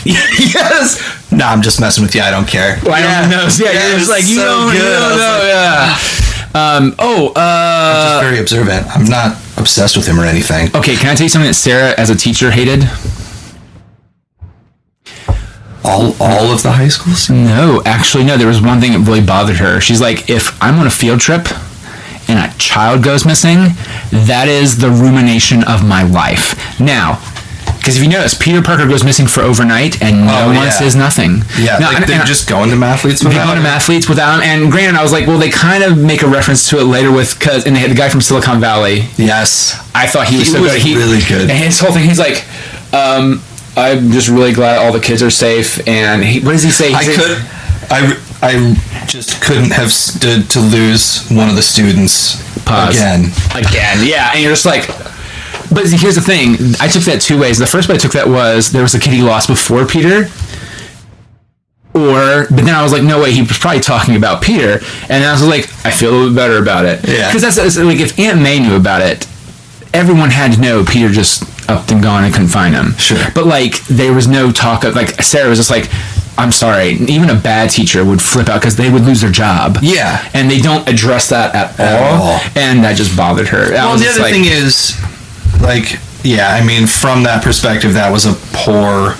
Speaker 4: Yes!
Speaker 2: Nah, I'm just messing with you. I don't care.
Speaker 4: Well, I don't know. Yeah, you're just like, you don't know. Yeah.
Speaker 2: I'm just very observant. I'm not obsessed with him or anything.
Speaker 4: Okay, can I tell you something that Sarah, as a teacher, hated?
Speaker 2: All of the high schools?
Speaker 4: No, actually, no. There was one thing that really bothered her. She's like, if I'm on a field trip and a child goes missing, that is the rumination of my life. Now, Because if you notice, Peter Parker goes missing for overnight, and no one says nothing.
Speaker 2: Yeah,
Speaker 4: now,
Speaker 2: they're just going to Mathletes without him. They go to
Speaker 4: Mathletes without him. And granted, I was like, well, they kind of make a reference to it later and they had the guy from Silicon Valley.
Speaker 2: Yes.
Speaker 4: I thought he was so good.
Speaker 2: Really good.
Speaker 4: And his whole thing, he's like, I'm just really glad all the kids are safe. And what does he say?
Speaker 2: I just couldn't have stood to lose one of the students again.
Speaker 4: Yeah. And you're just like, but here's the thing. I took that two ways. The first way I took that was there was a kid he lost before Peter. But then I was like, no way, he was probably talking about Peter. And I was like, I feel a little bit better about it.
Speaker 2: Yeah.
Speaker 4: Because that's like, if Aunt May knew about it, everyone had to know Peter just upped and gone and couldn't find him.
Speaker 2: Sure.
Speaker 4: But like, there was no talk of, like, Sarah was just like, I'm sorry, even a bad teacher would flip out because they would lose their job.
Speaker 2: Yeah.
Speaker 4: And they don't address that at all. And that just bothered her.
Speaker 2: Well, the other thing is, like, yeah, I mean, from that perspective, that was a poor...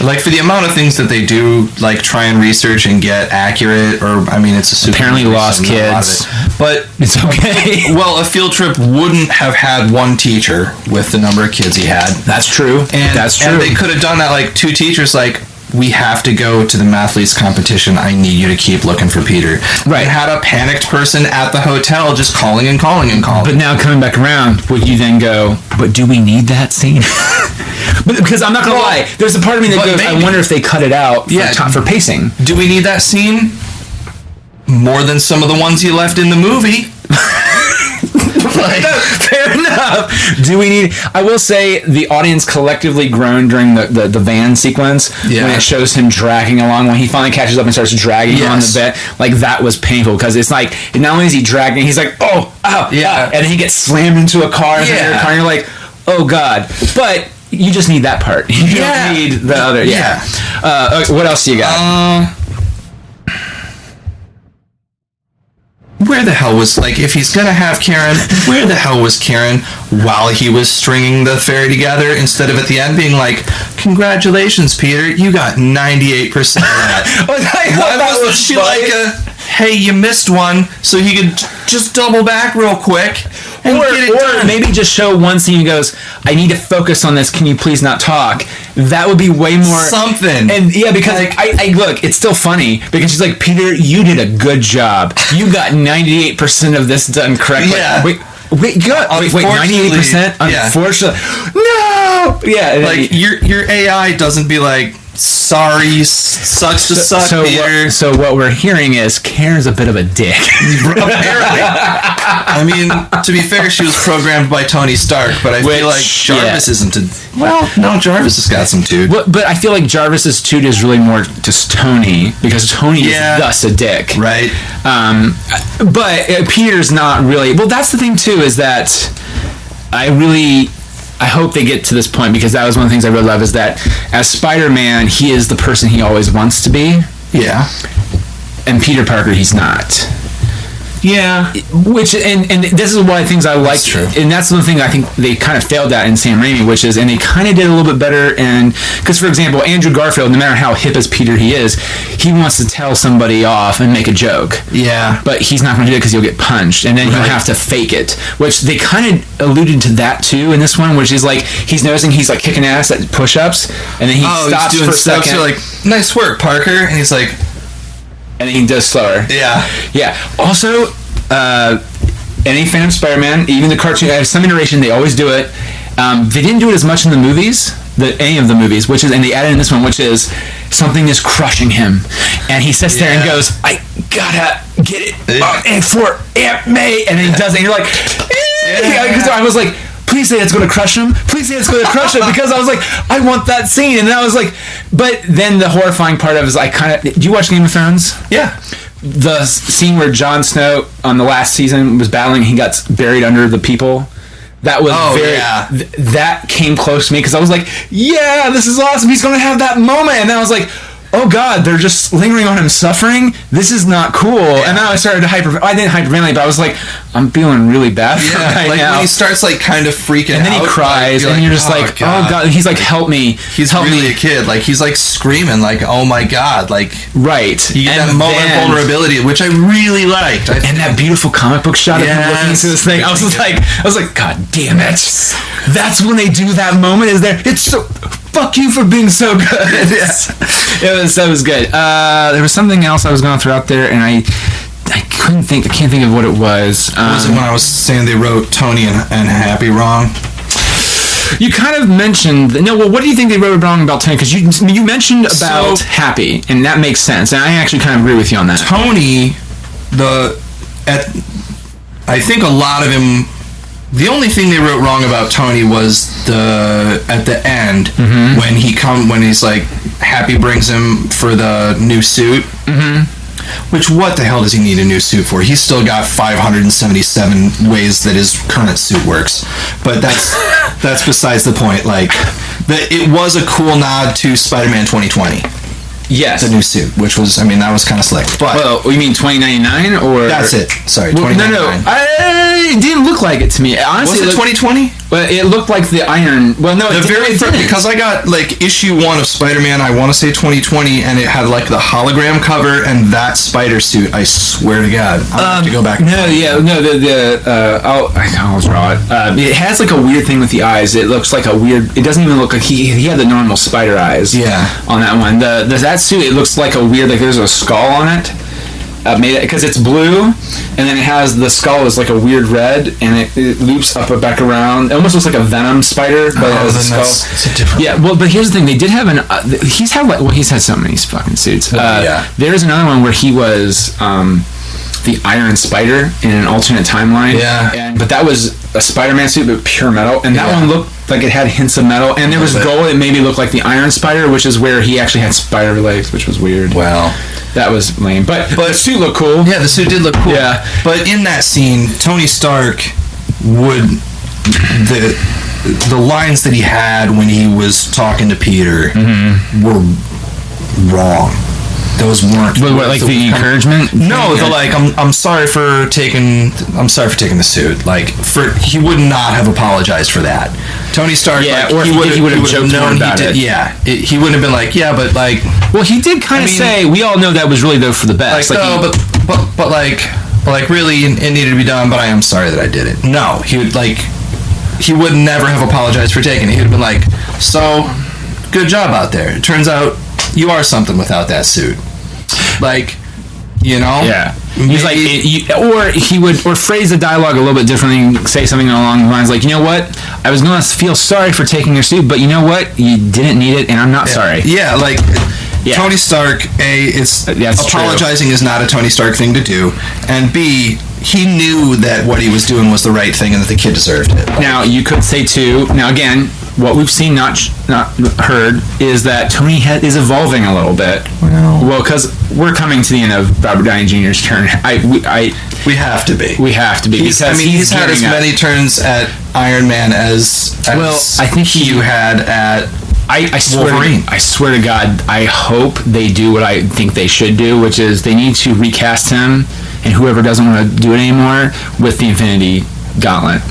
Speaker 2: Like, for the amount of things that they do, like, try and research and get accurate, or, I mean, it's a super...
Speaker 4: Apparently lost kids.
Speaker 2: But...
Speaker 4: It's okay.
Speaker 2: Well, a field trip wouldn't have had one teacher with the number of kids he had.
Speaker 4: That's true.
Speaker 2: And they could have done that, like, two teachers, like, we have to go to the Mathletes competition. I need you to keep looking for Peter.
Speaker 4: Right.
Speaker 2: And had a panicked person at the hotel just calling and calling and calling.
Speaker 4: But now coming back around, would you then go, but do we need that scene? But because I'm not going to lie, there's a part of me that goes, maybe. I wonder if they cut it out for pacing.
Speaker 2: Do we need that scene? More than some of the ones you left in the movie.
Speaker 4: Fair enough. Do we need... I will say the audience collectively groaned during the van sequence when it shows him dragging along, when he finally catches up and starts dragging on the bed. Like, that was painful because it's like, not only is he dragging, he's like, oh, ow, and then he gets slammed into a car and you're like, oh god. But you just need that part. You don't need the other. Okay, what else do you got?
Speaker 2: Where the hell was, like, if he's gonna have Karen, where the hell was Karen while he was stringing the fairy together, instead of at the end being like, congratulations, Peter, you got 98% of that. Why wasn't she like hey, you missed one, so he could just double back real quick and get it done?
Speaker 4: Maybe just show one scene and goes, I need to focus on this, can you please not talk? That would be way more...
Speaker 2: Something.
Speaker 4: And because I look, it's still funny, because she's like, Peter, you did a good job. You got 98% of this done correctly.
Speaker 2: Yeah.
Speaker 4: Wait, good. Wait, 98%? Unfortunately. No! Yeah.
Speaker 2: Like, your AI doesn't be like, sorry, sucks to suck, Peter.
Speaker 4: So what we're hearing is Karen's a bit of a dick.
Speaker 2: Apparently. I mean, to be fair, she was programmed by Tony Stark, but I feel like Jarvis isn't a... Well, no, Jarvis has got some toot.
Speaker 4: But I feel like Jarvis's toot is really more just Tony, because Tony is thus a dick.
Speaker 2: Right.
Speaker 4: But Peter's not really... Well, that's the thing, too, is that I hope they get to this point, because that was one of the things I really love, is that as Spider-Man, he is the person he always wants to be.
Speaker 2: Yeah.
Speaker 4: And Peter Parker, he's not.
Speaker 2: Yeah.
Speaker 4: Which, and this is one of the things I like.
Speaker 2: That's true.
Speaker 4: And that's the thing I think they kind of failed at in Sam Raimi, which is, and they kind of did a little bit better, and because, for example, Andrew Garfield, no matter how hip as Peter he is, he wants to tell somebody off and make a joke.
Speaker 2: Yeah.
Speaker 4: But he's not going to do it because he'll get punched, and then he'll have to fake it, which they kind of alluded to that too in this one, which is like, he's noticing he's like kicking ass at push-ups, and then he stops for a second.
Speaker 2: You're like, nice work, Parker. And he's like...
Speaker 4: And then he does slower.
Speaker 2: Yeah.
Speaker 4: Yeah. Also, any fan of Spider-Man, even the cartoon, some iteration, they always do it. They didn't do it as much in the movies, any of the movies, which is, and they added in this one, which is, something is crushing him. And he sits there and goes, I gotta get it and for Aunt May. And then he does it, and you're like, because I was like, please say it's going to crush him. Please say it's going to crush him. Because I was like, I want that scene. And then I was like, but then the horrifying part of it is, I kind of... Do you watch Game of Thrones?
Speaker 2: Yeah.
Speaker 4: The scene where Jon Snow on the last season was battling, he got buried under the people. That was that came close to me, because I was like, yeah, this is awesome. He's going to have that moment. And then I was like, oh God, they're just lingering on him suffering. This is not cool. Yeah. And then I started to I didn't hyperventilate, but I was like, I'm feeling really bad for him right now.
Speaker 2: When he starts like kind of freaking out.
Speaker 4: And then he cries, and you're just like, oh God. He's like, help me.
Speaker 2: He's really a kid. Like, he's like screaming, like, oh my God. Like,
Speaker 4: right.
Speaker 2: You get that moment of vulnerability, which I really liked.
Speaker 4: And that beautiful comic book shot of him looking into this thing. I was like, God damn it. That's when they do that moment, is there. It's so, fuck you for being so good. That was good. There was something else I was going to throw out there, and I can't think of what it was.
Speaker 2: Was it when I was saying they wrote Tony and Happy wrong?
Speaker 4: You kind of mentioned... No, well, what do you think they wrote wrong about Tony? Because you mentioned about Happy, and that makes sense, and I actually kind of agree with you on that.
Speaker 2: Tony, I think a lot of him... The only thing they wrote wrong about Tony was at the end, when he's like, Happy brings him for the new suit. Which, what the hell does he need a new suit for? He's still got 577 ways that his current suit works. But that's besides the point. Like, it was a cool nod to Spider-Man 2020.
Speaker 4: Yes.
Speaker 2: The new suit, which was, I mean, that was kind of slick. But
Speaker 4: well, you mean 2099 or?
Speaker 2: That's it. Sorry, 2099.
Speaker 4: No. It didn't look like it to me. Honestly,
Speaker 2: was it 2020?
Speaker 4: But it looked like the Iron. Well, no, it didn't.
Speaker 2: Because I got like issue 1 of Spider-Man. I want to say 2020, and it had like the hologram cover and that spider suit. I swear to God, I'll have to go back. I'll draw it. It has like a weird thing with the eyes. It looks like a weird. It doesn't even look like he had the normal spider eyes. Yeah.
Speaker 4: On that one, that suit, it looks like a weird, like there's a skull on it. Made it because it's blue, and then it has the skull is like a weird red, and it loops up and back around. It almost looks like a Venom spider, but it has a skull.
Speaker 2: It's a different.
Speaker 4: Yeah, well, but here's the thing: they did have he's had so many fucking suits. There's another one where he was the Iron Spider in an alternate timeline.
Speaker 2: Yeah,
Speaker 4: but that was a Spider-Man suit, but pure metal, and that one looked like it had hints of metal. And there was gold that made me look like the Iron Spider, which is where he actually had spider legs, which was weird.
Speaker 2: Wow.
Speaker 4: That was lame. But the suit looked cool.
Speaker 2: Yeah, the suit did look cool.
Speaker 4: Yeah.
Speaker 2: But in that scene, Tony Stark would... The lines that he had when he was talking to Peter were wrong. Those weren't...
Speaker 4: What, like the encouragement?
Speaker 2: No, the like, I'm sorry for taking the suit. Like, he would not have apologized for that. Tony Stark,
Speaker 4: or he would have joked more about it.
Speaker 2: Yeah, he wouldn't have been like, yeah, but like...
Speaker 4: Well, he did kind of say, we all know that was really though for the best.
Speaker 2: Like, no, but like really, it needed to be done. But I am sorry that I did it. No, he would never have apologized for taking it. He would have been like, so good job out there. It turns out you are something without that suit. Like, you know?
Speaker 4: Yeah. He's like, or he would, or phrase the dialogue a little bit differently, say something along the lines like, you know what? I was going to feel sorry for taking your suit, but you know what? You didn't need it, and I'm not sorry.
Speaker 2: Yeah, like, Tony Stark, apologizing is not a Tony Stark thing to do, and B, he knew that what he was doing was the right thing and that the kid deserved it.
Speaker 4: Now, you could say, too, now again, what we've seen, not heard, is that Tony is evolving a little bit. Well, because we're coming to the end of Robert Downey Jr.'s turn.
Speaker 2: We have to be.
Speaker 4: We have to be.
Speaker 2: He's had as many turns at Iron Man as
Speaker 4: I think
Speaker 2: you had at
Speaker 4: Wolverine. I swear to God, I hope they do what I think they should do, which is they need to recast him, and whoever doesn't want to do it anymore, with the Infinity Gauntlet.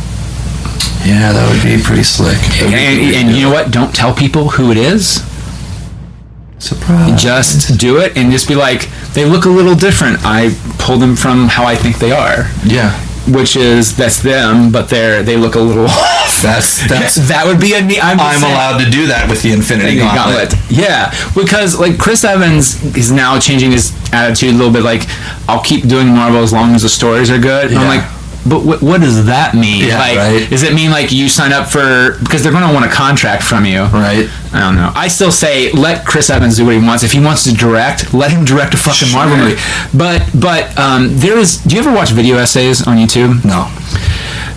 Speaker 2: Yeah, that would be pretty slick.
Speaker 4: And you know what? Don't tell people who it is.
Speaker 2: Surprise.
Speaker 4: Just do it and just be like, they look a little different. I pulled them from how I think they are.
Speaker 2: Yeah.
Speaker 4: Which is, that's them, but they look a little off. That would be I'm
Speaker 2: allowed to do that with the Infinity Gauntlet.
Speaker 4: Yeah, because like Chris Evans is now changing his attitude a little bit. Like, I'll keep doing Marvel as long as the stories are good. Yeah. And I'm like, but what does that mean?
Speaker 2: Yeah,
Speaker 4: like,
Speaker 2: right.
Speaker 4: Does it mean like you sign up for, because they're going to want a contract from you,
Speaker 2: right?
Speaker 4: I don't know. I still say let Chris Evans do what he wants. If he wants to direct, let him direct a fucking Marvel movie. But there is. Do you ever watch video essays on YouTube?
Speaker 2: No.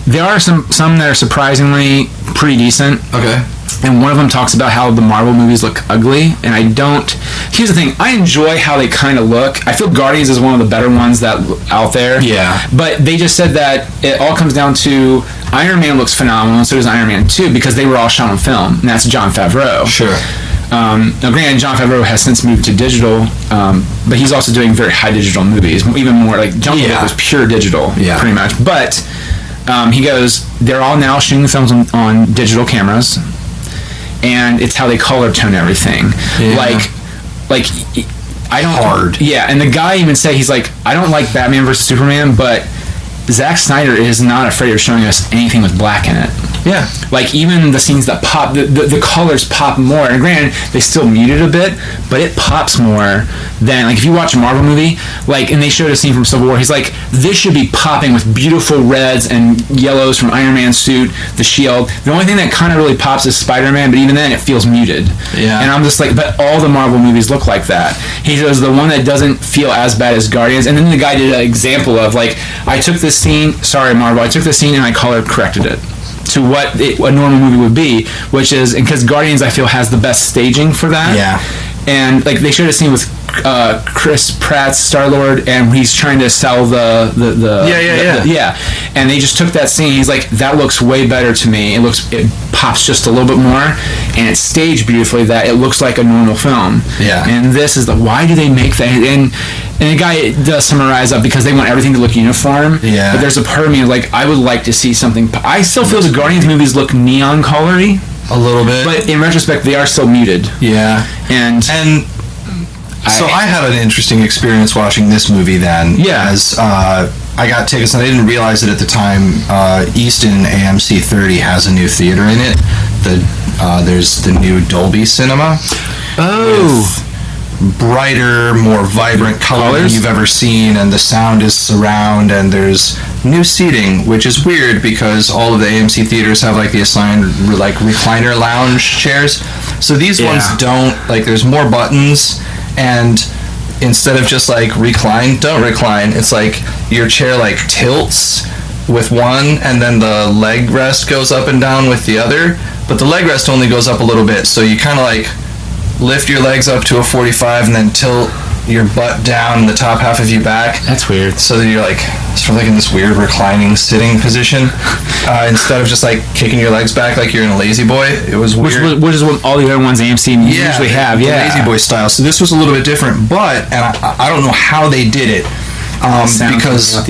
Speaker 4: There are some that are surprisingly pretty decent.
Speaker 2: Okay.
Speaker 4: And one of them talks about how the Marvel movies look ugly, and I don't... Here's the thing, I enjoy how they kind of look. I feel Guardians is one of the better ones out there.
Speaker 2: Yeah.
Speaker 4: But they just said that it all comes down to Iron Man looks phenomenal, and so does Iron Man 2, because they were all shot on film, and that's Jon Favreau.
Speaker 2: Sure.
Speaker 4: Now, granted, Jon Favreau has since moved to digital, but he's also doing very high digital movies, even more like Jungle Book was pure digital, pretty much. But he goes, they're all now shooting the films on digital cameras, and it's how they color tone everything. Like I don't
Speaker 2: hard.
Speaker 4: Yeah, and the guy even said, he's like, I don't like Batman versus Superman, but Zack Snyder is not afraid of showing us anything with black in it.
Speaker 2: Yeah.
Speaker 4: Like, even the scenes that pop, the colors pop more. And granted, they still muted a bit, but it pops more than, like, if you watch a Marvel movie, like, and they showed a scene from Civil War, he's like, this should be popping with beautiful reds and yellows from Iron Man's suit, the shield. The only thing that kind of really pops is Spider-Man, but even then, it feels muted.
Speaker 2: Yeah.
Speaker 4: And I'm just like, but all the Marvel movies look like that. He says the one that doesn't feel as bad as Guardians, and then the guy did an example of, like, I took this scene, sorry, Marvel, I took this scene and I color corrected it to what a normal movie would be, which is, because Guardians, I feel, has the best staging for that.
Speaker 2: Yeah.
Speaker 4: And, like, they showed a scene with Chris Pratt's Star-Lord, and he's trying to sell the and they just took that scene. He's like, that looks way better to me. It pops just a little bit more, and it's staged beautifully that it looks like a normal film.
Speaker 2: Yeah.
Speaker 4: And this is why do they make that? And the guy does summarize up because they want everything to look uniform.
Speaker 2: Yeah.
Speaker 4: But there's a part of me like, I would like to see something. I still feel the Guardians movies look neon colory
Speaker 2: a little bit,
Speaker 4: but in retrospect, they are still muted.
Speaker 2: Yeah.
Speaker 4: And
Speaker 2: so I had an interesting experience watching this movie then.
Speaker 4: Yeah.
Speaker 2: As I got tickets, and I didn't realize it at the time. Easton AMC 30 has a new theater in it. There's the new Dolby Cinema.
Speaker 4: Oh.
Speaker 2: Brighter, more vibrant color than you've ever seen, and the sound is surround, and there's new seating, which is weird because all of the AMC theaters have like the assigned like recliner lounge chairs. So these ones don't. Like, there's more buttons, and instead of just like recline, don't recline, it's like your chair like tilts with one, and then the leg rest goes up and down with the other, but the leg rest only goes up a little bit, so you kind of like lift your legs up to a 45 and then tilt your butt down and the top half of you back.
Speaker 4: That's weird.
Speaker 2: So that you're like sort of like in this weird reclining sitting position, instead of just like kicking your legs back like you're in a lazy boy. It was weird.
Speaker 4: Which is what all the other ones AMC usually have.
Speaker 2: The lazy boy style. So this was a little bit different, but, and I don't know how they did it, because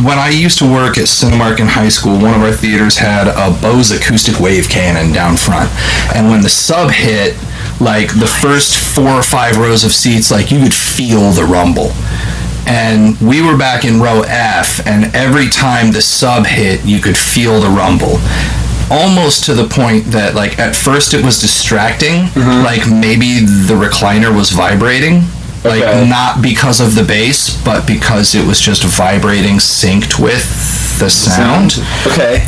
Speaker 2: when I used to work at Cinemark in high school, one of our theaters had a Bose acoustic wave cannon down front, and when the sub hit, like the first 4 or 5 rows of seats, like you could feel the rumble. And we were back in row F, and every time the sub hit, you could feel the rumble. Almost to the point that, like, at first it was distracting, like maybe the recliner was vibrating. Like, not because of the bass, but because it was just vibrating, synced with the sound.
Speaker 4: Okay.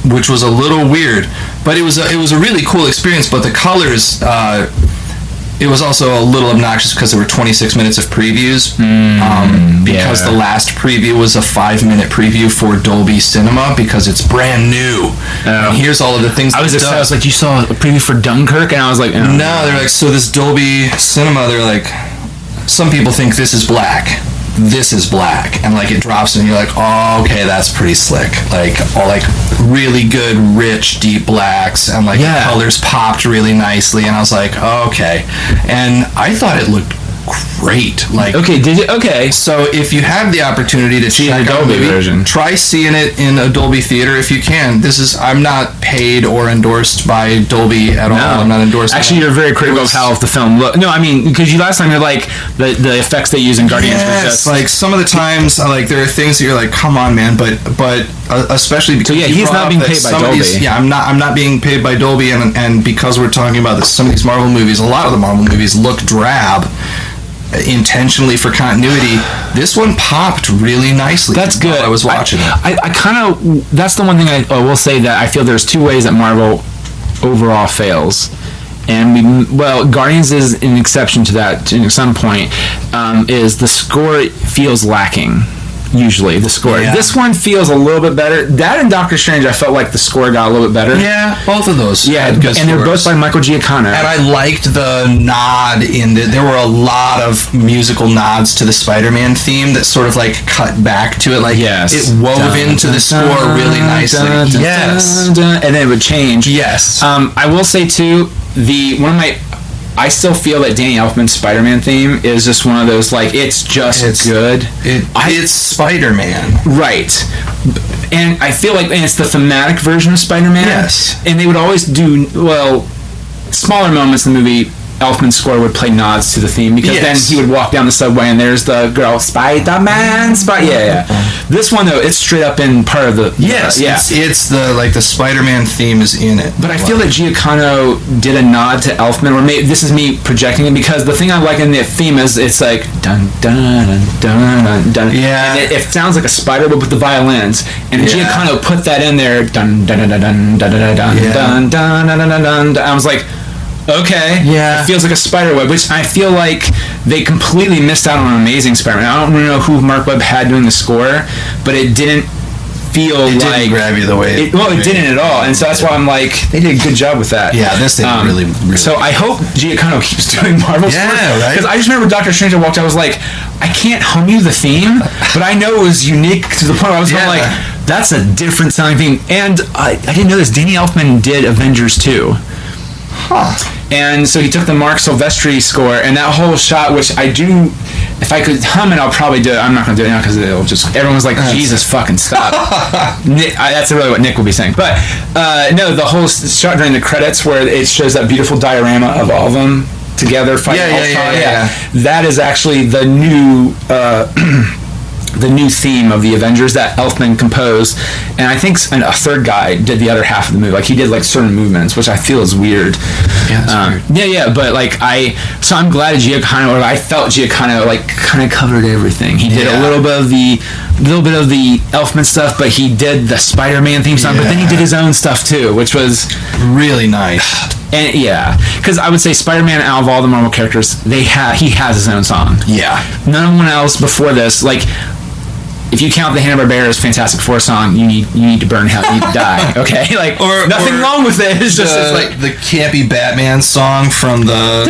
Speaker 2: Which was a little weird, but it was a really cool experience. But the colors, it was also a little obnoxious because there were 26 minutes of previews. Because the last preview was a 5-minute preview for Dolby Cinema because it's brand new. And here's all of the things.
Speaker 4: I was like, you saw a preview for Dunkirk, and I was like,
Speaker 2: no, they're like, so this Dolby Cinema, they're like, some people think this is black. This is black, and like it drops, and you're like, oh, okay, that's pretty slick. Like, all like really good, rich, deep blacks, and like the colors popped really nicely, and I was like, oh, okay. And I thought it looked great. Like,
Speaker 4: okay, did it? Okay.
Speaker 2: So if you have the opportunity to check out the movie, version, try seeing it in a Dolby theater if you can. I'm not paid or endorsed by Dolby at all. I'm not endorsed.
Speaker 4: Actually, you're very critical of how the film looked. No, I mean, because last time you're like the effects they use in Guardians.
Speaker 2: Yes, like some of the times, like there are things that you're like, come on, man, but especially because
Speaker 4: he's not being paid by Dolby.
Speaker 2: I'm not being paid by Dolby, and because we're talking about some of these Marvel movies, a lot of the Marvel movies look drab. Intentionally for continuity, this one popped really nicely. That's good. I was watching it.
Speaker 4: I kind of, that's the one thing I will say that I feel there's 2 ways that Marvel overall fails, and Guardians is an exception to that to some point. Is the score feels lacking. usually, the score.
Speaker 2: Yeah.
Speaker 4: This one feels a little bit better. That and Doctor Strange, I felt like the score got a little bit better.
Speaker 2: Yeah, both of those.
Speaker 4: Yeah, and they're both by Michael Giacchino.
Speaker 2: And I liked the nod there were a lot of musical nods to the Spider-Man theme that sort of like cut back to it. Like, it wove into the score really nicely. Yes.
Speaker 4: And then it would change.
Speaker 2: Yes.
Speaker 4: I will say, too, I still feel that Danny Elfman's Spider-Man theme is just one of those, like, it's good.
Speaker 2: It's Spider-Man.
Speaker 4: Right. And I feel like it's the thematic version of Spider-Man.
Speaker 2: Yes.
Speaker 4: And they would always do, smaller moments in the movie, Elfman's score would play nods to the theme, because then he would walk down the subway and there's the girl, Spider-Man, This one, though, it's straight up in part of the...
Speaker 2: Yes, it's the Spider-Man theme is in it.
Speaker 4: But I feel that Giacchino did a nod to Elfman, or maybe this is me projecting it, because the thing I like in the theme is it's like dun dun dun dun dun.
Speaker 2: Yeah.
Speaker 4: And it sounds like a spider, but with the violins. And Giacchino put that in there, dun dun dun dun dun dun dun dun dun dun dun dun. I was like, okay, it feels like a spider web, which I feel like they completely missed out on an amazing Spider-Man. I don't really know who Mark Webb had doing the score, but it didn't feel
Speaker 2: it didn't grab you the way
Speaker 4: it didn't at all, and so that's why I'm like, they did a good job with that.
Speaker 2: Yeah, this thing really.
Speaker 4: So I hope Giacchino keeps doing Marvel scores.
Speaker 2: Yeah, right.
Speaker 4: Because I just remember Doctor Strange, I walked out, I was like, I can't hum you the theme, but I know it was unique to the point where I was going like, that's a different sounding theme. And I didn't know this, Danny Elfman did Avengers 2. And so he took the Mark Silvestri score, and that whole shot, which I do, if I could hum it, I'll probably do it. I'm not going to do it now because it'll just, everyone's like, Jesus fucking stop. That's really what Nick will be saying. But no, the whole shot during the credits where it shows that beautiful diorama of all of them together fighting Ultron. That is actually the new the new theme of the Avengers that Elfman composed, and I think a third guy did the other half of the movie. Like, he did like certain movements, which I feel is weird.
Speaker 2: Yeah, that's weird.
Speaker 4: But like so I'm glad Giacchino, or I felt Giacchino like kind of covered everything. He did a little bit of the Elfman stuff, but he did the Spider-Man theme song, but then he did his own stuff too, which was
Speaker 2: really nice.
Speaker 4: And because I would say Spider-Man, out of all the Marvel characters, he has his own song.
Speaker 2: Yeah.
Speaker 4: No one else before this, like, if you count the Hanna-Barbera's Fantastic Four song, you need to burn hell, you need to die. Okay, like, nothing wrong with it. It's just it's like
Speaker 2: the campy Batman song from the.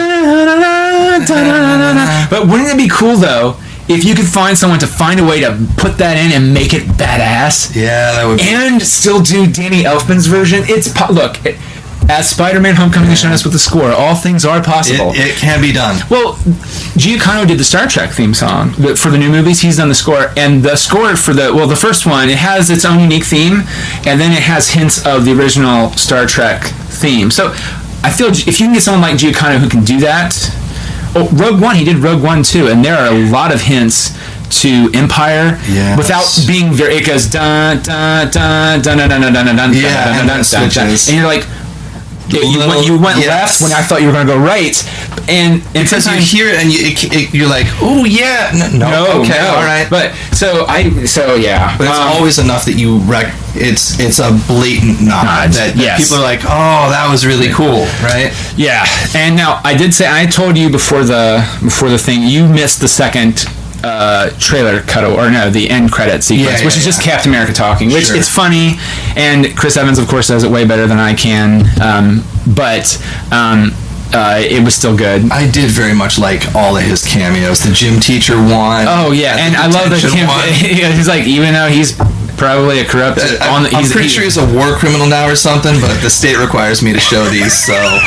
Speaker 4: But wouldn't it be cool though if you could find someone to find a way to put that in and make it badass?
Speaker 2: Yeah, that would.
Speaker 4: And still do Danny Elfman's version. As Spider-Man Homecoming has shown us with the score, all things are possible.
Speaker 2: It can be done.
Speaker 4: Well, Giacchino did the Star Trek theme song for the new movies. He's done the score, and the score for the first one, it has its own unique theme, and then it has hints of the original Star Trek theme. So I feel if you can get someone like Giacchino who can do that. Oh, Rogue One, he did Rogue One too, and there are a lot of hints to Empire without being very. It goes dun dun dun dun dun dun dun dun dun dun, and you're like. You went left when I thought you were going to go right, and
Speaker 2: because you hear it and you're like, oh yeah, no, okay, all right.
Speaker 4: But But it's
Speaker 2: always enough that you it's a blatant nod that people are like, oh, that was really cool, right?
Speaker 4: Yeah. And now I told you before the thing, you missed the second trailer cut, or no, the end credit sequence, which is just Captain America talking, which it's funny, and Chris Evans of course does it way better than I can, but it was still good.
Speaker 2: I did very much like all of his cameos. The gym teacher one.
Speaker 4: Oh yeah, and I love the he's like, even though he's probably a corrupt
Speaker 2: I'm pretty sure he's a war criminal now or something, but the state requires me to show these, so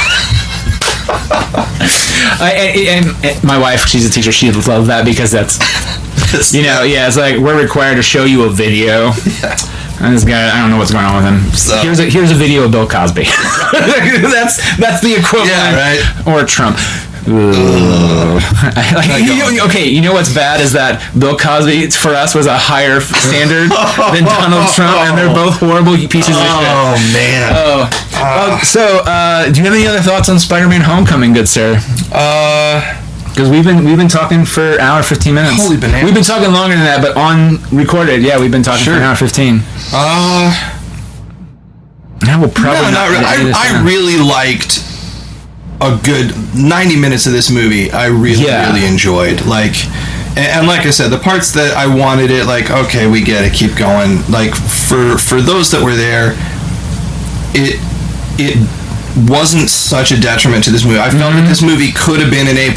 Speaker 4: and my wife, she's a teacher, she loves that because that's it's like, we're required to show you a video. And this guy, I don't know what's going on with him. So. Here's a video of Bill Cosby. that's the equivalent,
Speaker 2: right?
Speaker 4: Or Trump. Okay, you know what's bad is that Bill Cosby for us was a higher standard than Donald Trump, and they're both horrible pieces of shit.
Speaker 2: Oh man.
Speaker 4: So do you have any other thoughts on Spider-Man Homecoming, good sir? Because we've been talking for an hour 15 minutes.
Speaker 2: Holy bananas.
Speaker 4: We've been talking longer than that, but on recorded, we've been talking for an hour 15. Now we'll probably
Speaker 2: not really. I really liked a good 90 minutes of this movie. I really enjoyed. Like, And like I said, the parts that I wanted it, like, okay, we get it, keep going. Like, for those that were there, it wasn't such a detriment to this movie. I felt that this movie could have been an A+.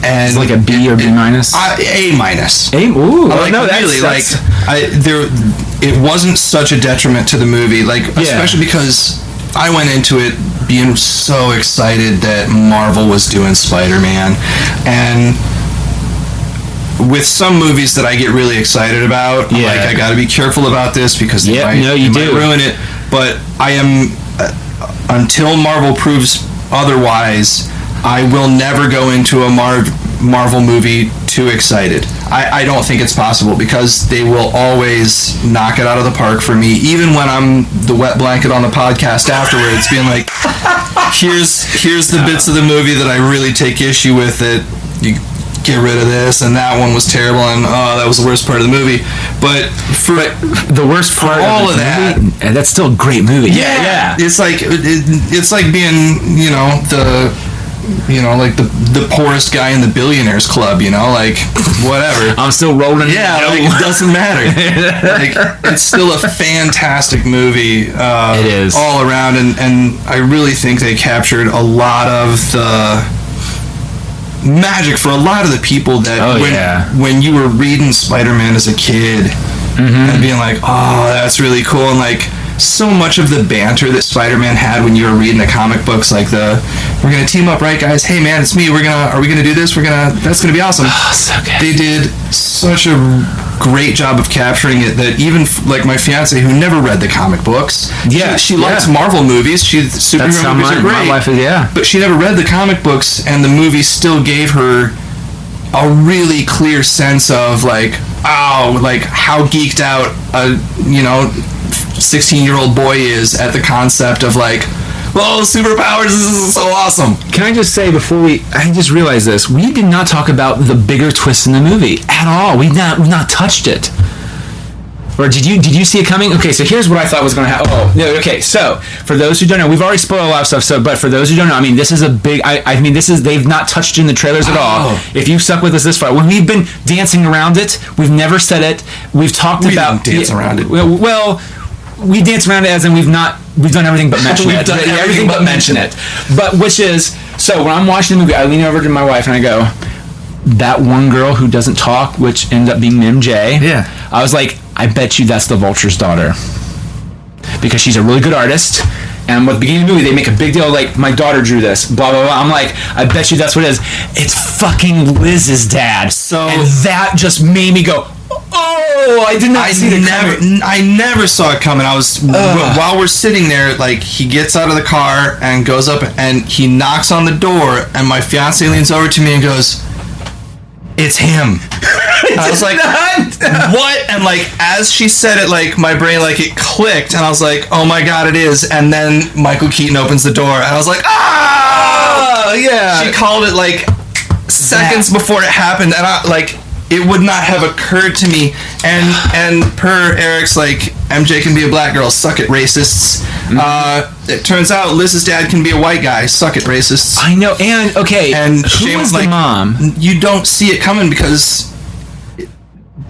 Speaker 2: And
Speaker 4: it's like a B or B minus.
Speaker 2: A minus.
Speaker 4: Ooh,
Speaker 2: like,
Speaker 4: no,
Speaker 2: really, it wasn't such a detriment to the movie, like especially because I went into it being so excited that Marvel was doing Spider-Man, and with some movies that I get really excited about, I'm like, I got to be careful about this because they might ruin it. But I am until Marvel proves otherwise, I will never go into a Marvel movie too excited. I don't think it's possible because they will always knock it out of the park for me, even when I'm the wet blanket on the podcast afterwards, being like, here's the bits of the movie that I really take issue with, that you get rid of this, and that one was terrible, and that was the worst part of the movie. But for
Speaker 4: the worst part
Speaker 2: all of that,
Speaker 4: that's still a great movie.
Speaker 2: Yeah. It's like being, like the poorest guy in the billionaires club, like whatever.
Speaker 4: I'm still rolling.
Speaker 2: Yeah, like, it doesn't matter. Like, it's still a fantastic movie. It is all around, and I really think they captured a lot of the magic for a lot of the people that when you were reading Spider-Man as a kid and being like, oh, that's really cool, and like so much of the banter that Spider-Man had when you were reading the comic books, like we're gonna team up, right, guys? Hey, man, it's me. Are we gonna do this? That's gonna be awesome.
Speaker 4: Oh, so good.
Speaker 2: They did such a great job of capturing it that even like my fiance, who never read the comic books, she likes Marvel movies. Superhero movies are great.
Speaker 4: My wife is,
Speaker 2: but she never read the comic books, and the movie still gave her a really clear sense of like how geeked out a 16-year-old boy is at the concept of like, whoa, superpowers, this is so awesome.
Speaker 4: Can I just say I just realized this, we did not talk about the bigger twist in the movie at all. We've not touched it. Or did you see it coming? Okay, so here's what I thought was going to happen. Oh, no, okay. So for those who don't know, we've already spoiled a lot of stuff. But for those who don't know, I mean, this is a big. They've not touched in the trailers at all. If you've stuck with us this far, when we've been dancing around it, we've never said it. We've talked about
Speaker 2: dance around it.
Speaker 4: Well, we dance around it as in we've done everything but mention it. Everything but mention it. But which is, so when I'm watching the movie, I lean over to my wife and I go, that one girl who doesn't talk, which ended up being MJ.
Speaker 2: Yeah.
Speaker 4: I was like, I bet you that's the Vulture's daughter. Because she's a really good artist. And at the beginning of the movie, they make a big deal, like, my daughter drew this, blah, blah, blah. I'm like, I bet you that's what it is. It's fucking Liz's dad. And that just made me go, oh, I did not see it coming.
Speaker 2: I never saw it coming. I was, while we're sitting there, like, he gets out of the car and goes up and he knocks on the door, and my fiance leans over to me and goes, it's him. I was like, what? And like, as she said it, like, my brain, like, it clicked, and I was like, oh my god, it is. And then Michael Keaton opens the door, and I was like, ah, yeah. She called it like seconds before it happened, and I like, it would not have occurred to me. And per Eric's, like, MJ can be a black girl, suck it, racists. It turns out Liz's dad can be a white guy, suck it, racists.
Speaker 4: I know, and okay,
Speaker 2: and
Speaker 4: who was the mom?
Speaker 2: You don't see it coming because,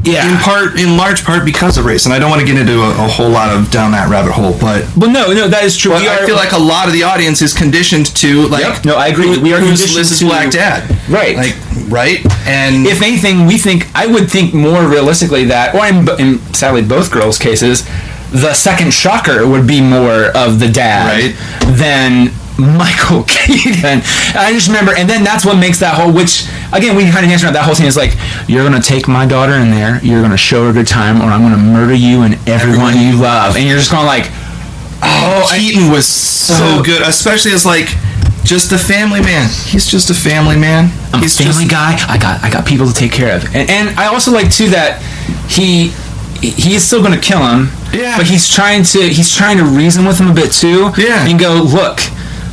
Speaker 2: in large part because of race. And I don't want to get into a whole lot of down that rabbit hole, but
Speaker 4: no, that is true.
Speaker 2: But I feel like a lot of the audience is conditioned to like.
Speaker 4: No, I agree. We are
Speaker 2: who's Liz's black dad,
Speaker 4: right?
Speaker 2: Like, right. And
Speaker 4: if anything, I would think more realistically that, or in sadly both girls' cases, the second shocker would be more of the dad than Michael Keaton. I just remember, and then that's what makes that whole, which again we kind of answered that whole thing is like, you're gonna take my daughter in there, you're gonna show her a good time, or I'm gonna murder you and everyone you love, and you're just going like,
Speaker 2: Keaton was so good, especially as like just a family man. He's just a family man.
Speaker 4: He's a family guy. I got people to take care of, and I also like too that he is still gonna kill him.
Speaker 2: Yeah.
Speaker 4: But he's trying to reason with him a bit too.
Speaker 2: Yeah.
Speaker 4: And go, look,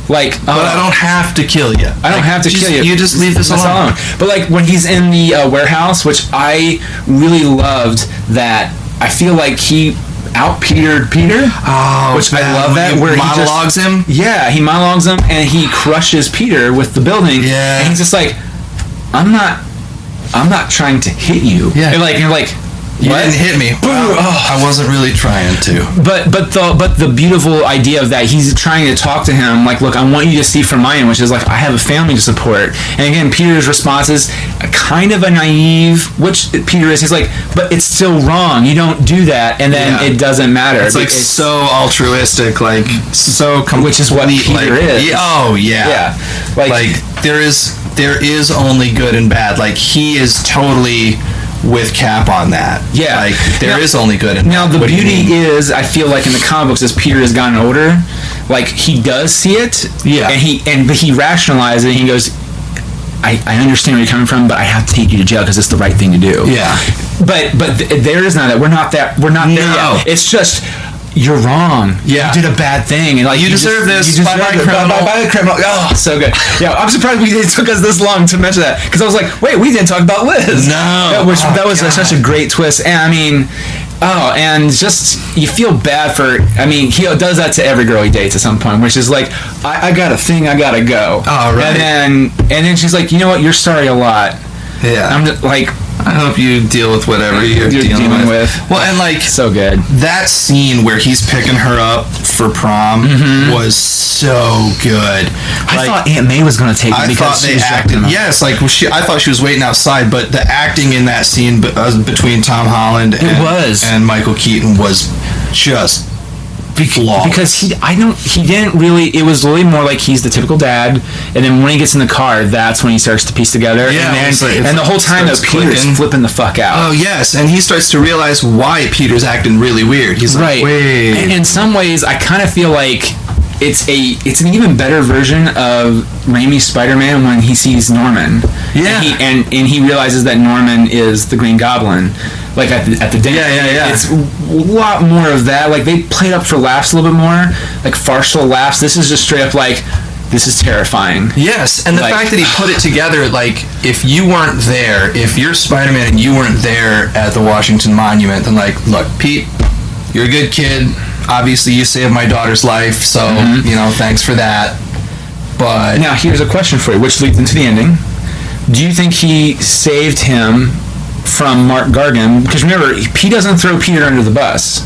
Speaker 4: like,
Speaker 2: but I don't have to kill you.
Speaker 4: I don't have to kill you.
Speaker 2: You just leave this alone.
Speaker 4: But like when he's in the warehouse, which I really loved, that I feel like he out-Petered Peter.
Speaker 2: Oh,
Speaker 4: which I love that.
Speaker 2: Where he monologues him.
Speaker 4: Yeah, he monologues him and he crushes Peter with the building.
Speaker 2: Yeah.
Speaker 4: And he's just like, I'm not I'm not trying to hit you.
Speaker 2: Yeah.
Speaker 4: And you're like,
Speaker 2: you didn't hit me. Well, I wasn't really trying to.
Speaker 4: But the beautiful idea of that, he's trying to talk to him like, look, I want you to see from my end, which is like, I have a family to support. And again, Peter's response is kind of a naive, which Peter is. He's like, but it's still wrong. You don't do that, and then it doesn't matter.
Speaker 2: It's like so altruistic, like so
Speaker 4: which is what Peter is.
Speaker 2: Oh yeah,
Speaker 4: yeah.
Speaker 2: Like there is only good and bad. Like he is totally with Cap on that.
Speaker 4: Yeah.
Speaker 2: Like there is only good and
Speaker 4: now
Speaker 2: bad.
Speaker 4: The beauty is, I feel like in the comic books, as Peter has gotten older, like he does see it.
Speaker 2: Yeah.
Speaker 4: But he rationalizes it. And he goes, I understand where you're coming from, but I have to take you to jail because it's the right thing to do.
Speaker 2: Yeah.
Speaker 4: But there is not that. We're not there yet. It's just, you're wrong.
Speaker 2: Yeah.
Speaker 4: You did a bad thing. And
Speaker 2: you deserve this.
Speaker 4: Bye bye criminal. Oh, so good. Yeah, I'm surprised it took us this long to mention that, because I was like, wait, we didn't talk about Liz.
Speaker 2: No.
Speaker 4: That was such a great twist. And I mean, and just, you feel bad for, I mean, he does that to every girl he dates at some point, which is like, I got a thing, I gotta go.
Speaker 2: Oh, right.
Speaker 4: And then she's like, you know what, you're sorry a lot.
Speaker 2: Yeah.
Speaker 4: I'm just like,
Speaker 2: I hope you deal with whatever you're dealing with. Well, and like
Speaker 4: so good.
Speaker 2: That scene where he's picking her up for prom was so good.
Speaker 4: I thought Aunt May was going to take it because
Speaker 2: they acted. Yes, like I thought she was waiting outside, but the acting in that scene between Tom Holland and Michael Keaton was just flawless.
Speaker 4: Because he didn't really, it was really more like he's the typical dad, and then when he gets in the car, that's when he starts to piece together.
Speaker 2: Yeah,
Speaker 4: and the whole time that Peter's flipping the fuck out.
Speaker 2: Oh yes, and he starts to realize why Peter's acting really weird. He's like, wait.
Speaker 4: And in some ways, I kind of feel like it's an even better version of Raimi's Spider-Man when he sees Norman.
Speaker 2: Yeah.
Speaker 4: And he realizes that Norman is the Green Goblin. Like at the dinner.
Speaker 2: Yeah.
Speaker 4: It's a lot more of that. Like they played up for laughs a little bit more. Like farcical laughs. This is just straight up like, this is terrifying.
Speaker 2: Yes, and the fact that he put it together, like, if you weren't there, if you're Spider-Man and you weren't there at the Washington Monument, then like, look, Pete, you're a good kid. Obviously, you saved my daughter's life, so, thanks for that. But
Speaker 4: now, here's a question for you, which leads into the ending. Do you think he saved him from Mark Gargan? Because remember, he doesn't throw Peter under the bus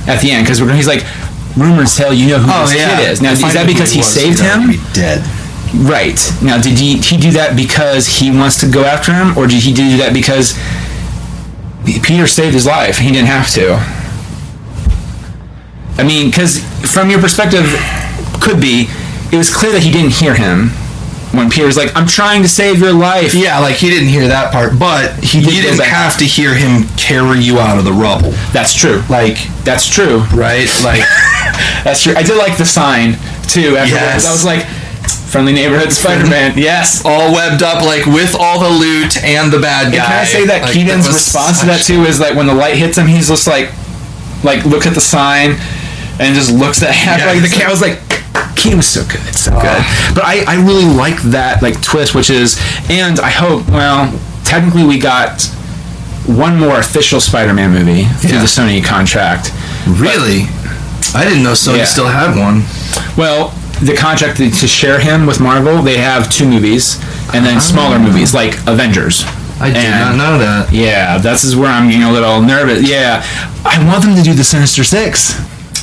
Speaker 4: at the end, because he's like, rumors tell you know who this kid is. Now, is that because he saved him?
Speaker 2: Be dead.
Speaker 4: Right. Now, did he do that because he wants to go after him, or did he do that because Peter saved his life? He didn't have to. I mean, because from your perspective, it was clear that he didn't hear him when Peter's like, I'm trying to save your life.
Speaker 2: Yeah, like he didn't hear that part, but you didn't have to hear him carry you out of the rubble.
Speaker 4: That's true. That's true.
Speaker 2: Right? Like,
Speaker 4: that's true. I did like the sign, too. Afterwards. I was like, friendly neighborhood Spider-Man. Yes.
Speaker 2: All webbed up, like, with all the loot and the bad guy.
Speaker 4: And can I say that Keaton's response to that, too, is like, when the light hits him, he's just like looks at the sign and just looks at the cat. I was like, Keaton was so good. It's so good. But I really like that twist, which is, and I hope, technically we got one more official Spider-Man movie through the Sony contract.
Speaker 2: Really? I didn't know Sony still had one.
Speaker 4: Well, the contract to share him with Marvel, they have 2 movies, and then smaller movies like Avengers.
Speaker 2: I did not know that.
Speaker 4: Yeah, that's where I'm getting a little nervous. Yeah, I want them to do the Sinister Six.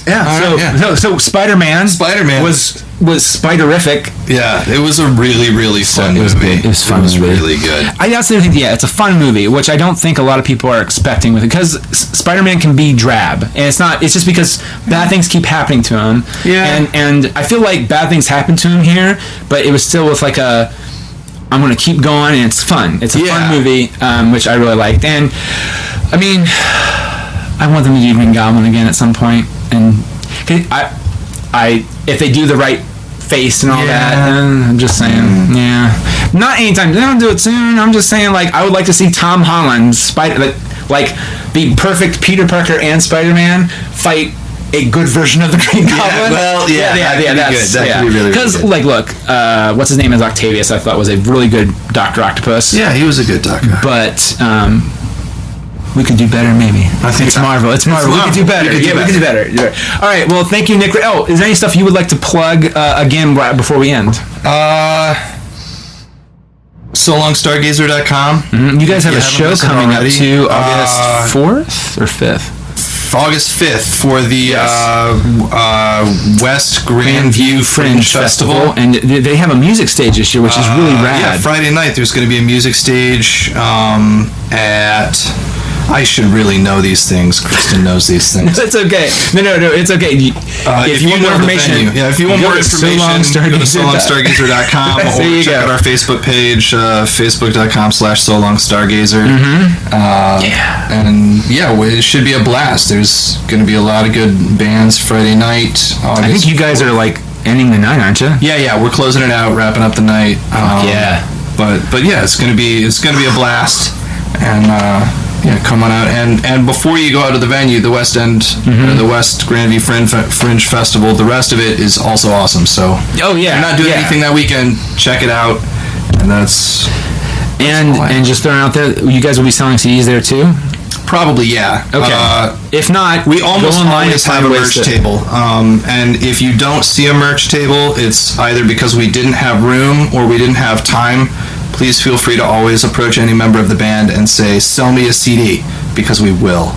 Speaker 4: Yeah, so Spider-Man was Spiderific.
Speaker 2: Yeah, it was a really, really fun movie.
Speaker 4: It was fun. It was
Speaker 2: really good.
Speaker 4: I also think, it's a fun movie, which I don't think a lot of people are expecting with it, because Spider-Man can be drab, and it's not. It's just because bad things keep happening to him. Yeah, and I feel like bad things happened to him here, but it was still with like a, I'm going to keep going, and it's fun. It's a fun movie, which I really liked. And I mean, I want them to do Green Goblin again at some point. And I if they do the right face and all that, I'm just saying, not anytime. They don't do it soon. I'm just saying, I would like to see Tom Holland be perfect Peter Parker and Spider-Man fight a good version of the Green Goblin.
Speaker 2: That could be really good.
Speaker 4: Because, look, what's his name is Octavius, I thought was a really good Dr. Octopus.
Speaker 2: Yeah, he was a good doctor.
Speaker 4: But we could do better, maybe.
Speaker 2: I think
Speaker 4: it's Marvel. It's Marvel. We could do better. We could do better. All right. Well, thank you, Nick. Oh, is there any stuff you would like to plug again right before we end?
Speaker 2: SoLongStargazer.com.
Speaker 4: You guys have a show coming up too, August 4th or 5th?
Speaker 2: August 5th for the West Grandview Fringe Festival.
Speaker 4: And they have a music stage this year, which is really rad.
Speaker 2: Yeah, Friday night there's going to be a music stage at... I should really know these things. Kristen knows these things.
Speaker 4: It's okay. No, it's okay. If you want more information,
Speaker 2: if you want more information, go to SoLongStargazer.com or check out our Facebook page, facebook.com/SoLongStargazer. And it should be a blast. There's going to be a lot of good bands Friday night.
Speaker 4: I think you guys are like ending the night, aren't you?
Speaker 2: Yeah, we're closing it out, wrapping up the night. But yeah, it's going to be a blast. And come on out, and before you go out to the venue, the West End, the West Grandview Fringe Festival, the rest of it is also awesome. So, if you're not doing anything that weekend, check it out. And that's
Speaker 4: just throwing out there, you guys will be selling CDs there too.
Speaker 2: Probably, yeah.
Speaker 4: Okay. If not,
Speaker 2: we almost always have a merch table. And if you don't see a merch table, it's either because we didn't have room or we didn't have time. Please feel free to always approach any member of the band and say, "Sell me a CD," because we will.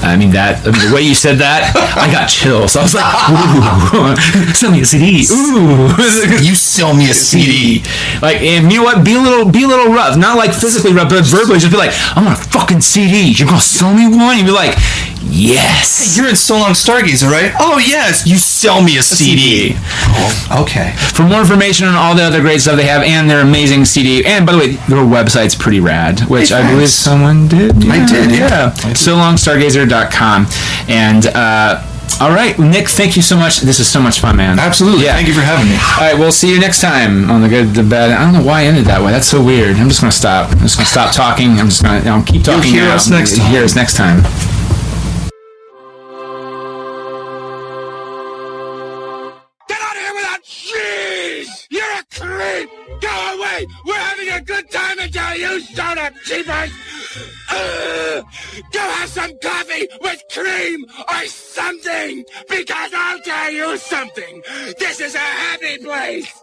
Speaker 4: I mean, the way you said that, I got chills. I was like, "Ooh, sell me a CD." Ooh,
Speaker 2: you sell me a CD.
Speaker 4: Like, and you know what? Be a little rough. Not like physically rough, but verbally. Just be like, "I want a fucking CD. You're gonna sell me one?" You'd be like, "Yes."
Speaker 2: Hey, you're in So Long Stargazer, right? Oh yes. You sell me a CD. Oh, okay.
Speaker 4: For more information on all the other great stuff they have and their amazing CD, and by the way, their website's pretty rad, which I believe someone did.
Speaker 2: I did. Yeah.
Speaker 4: SoLongStargazer.com. And all right, Nick, thank you so much. This is so much fun, man.
Speaker 2: Absolutely.
Speaker 4: Yeah.
Speaker 2: Thank you for having me.
Speaker 4: All right, we'll see you next time on the Good, the Bad. I don't know why I ended that way. That's so weird. I'm just gonna stop. I'm just gonna stop talking. I'm just gonna keep talking.
Speaker 2: You'll hear us next time.
Speaker 4: Hear us next time.
Speaker 5: Creep! Go away! We're having a good time until you showed up, cheapers! Go have some coffee with cream or something! Because I'll tell you something! This is a happy place!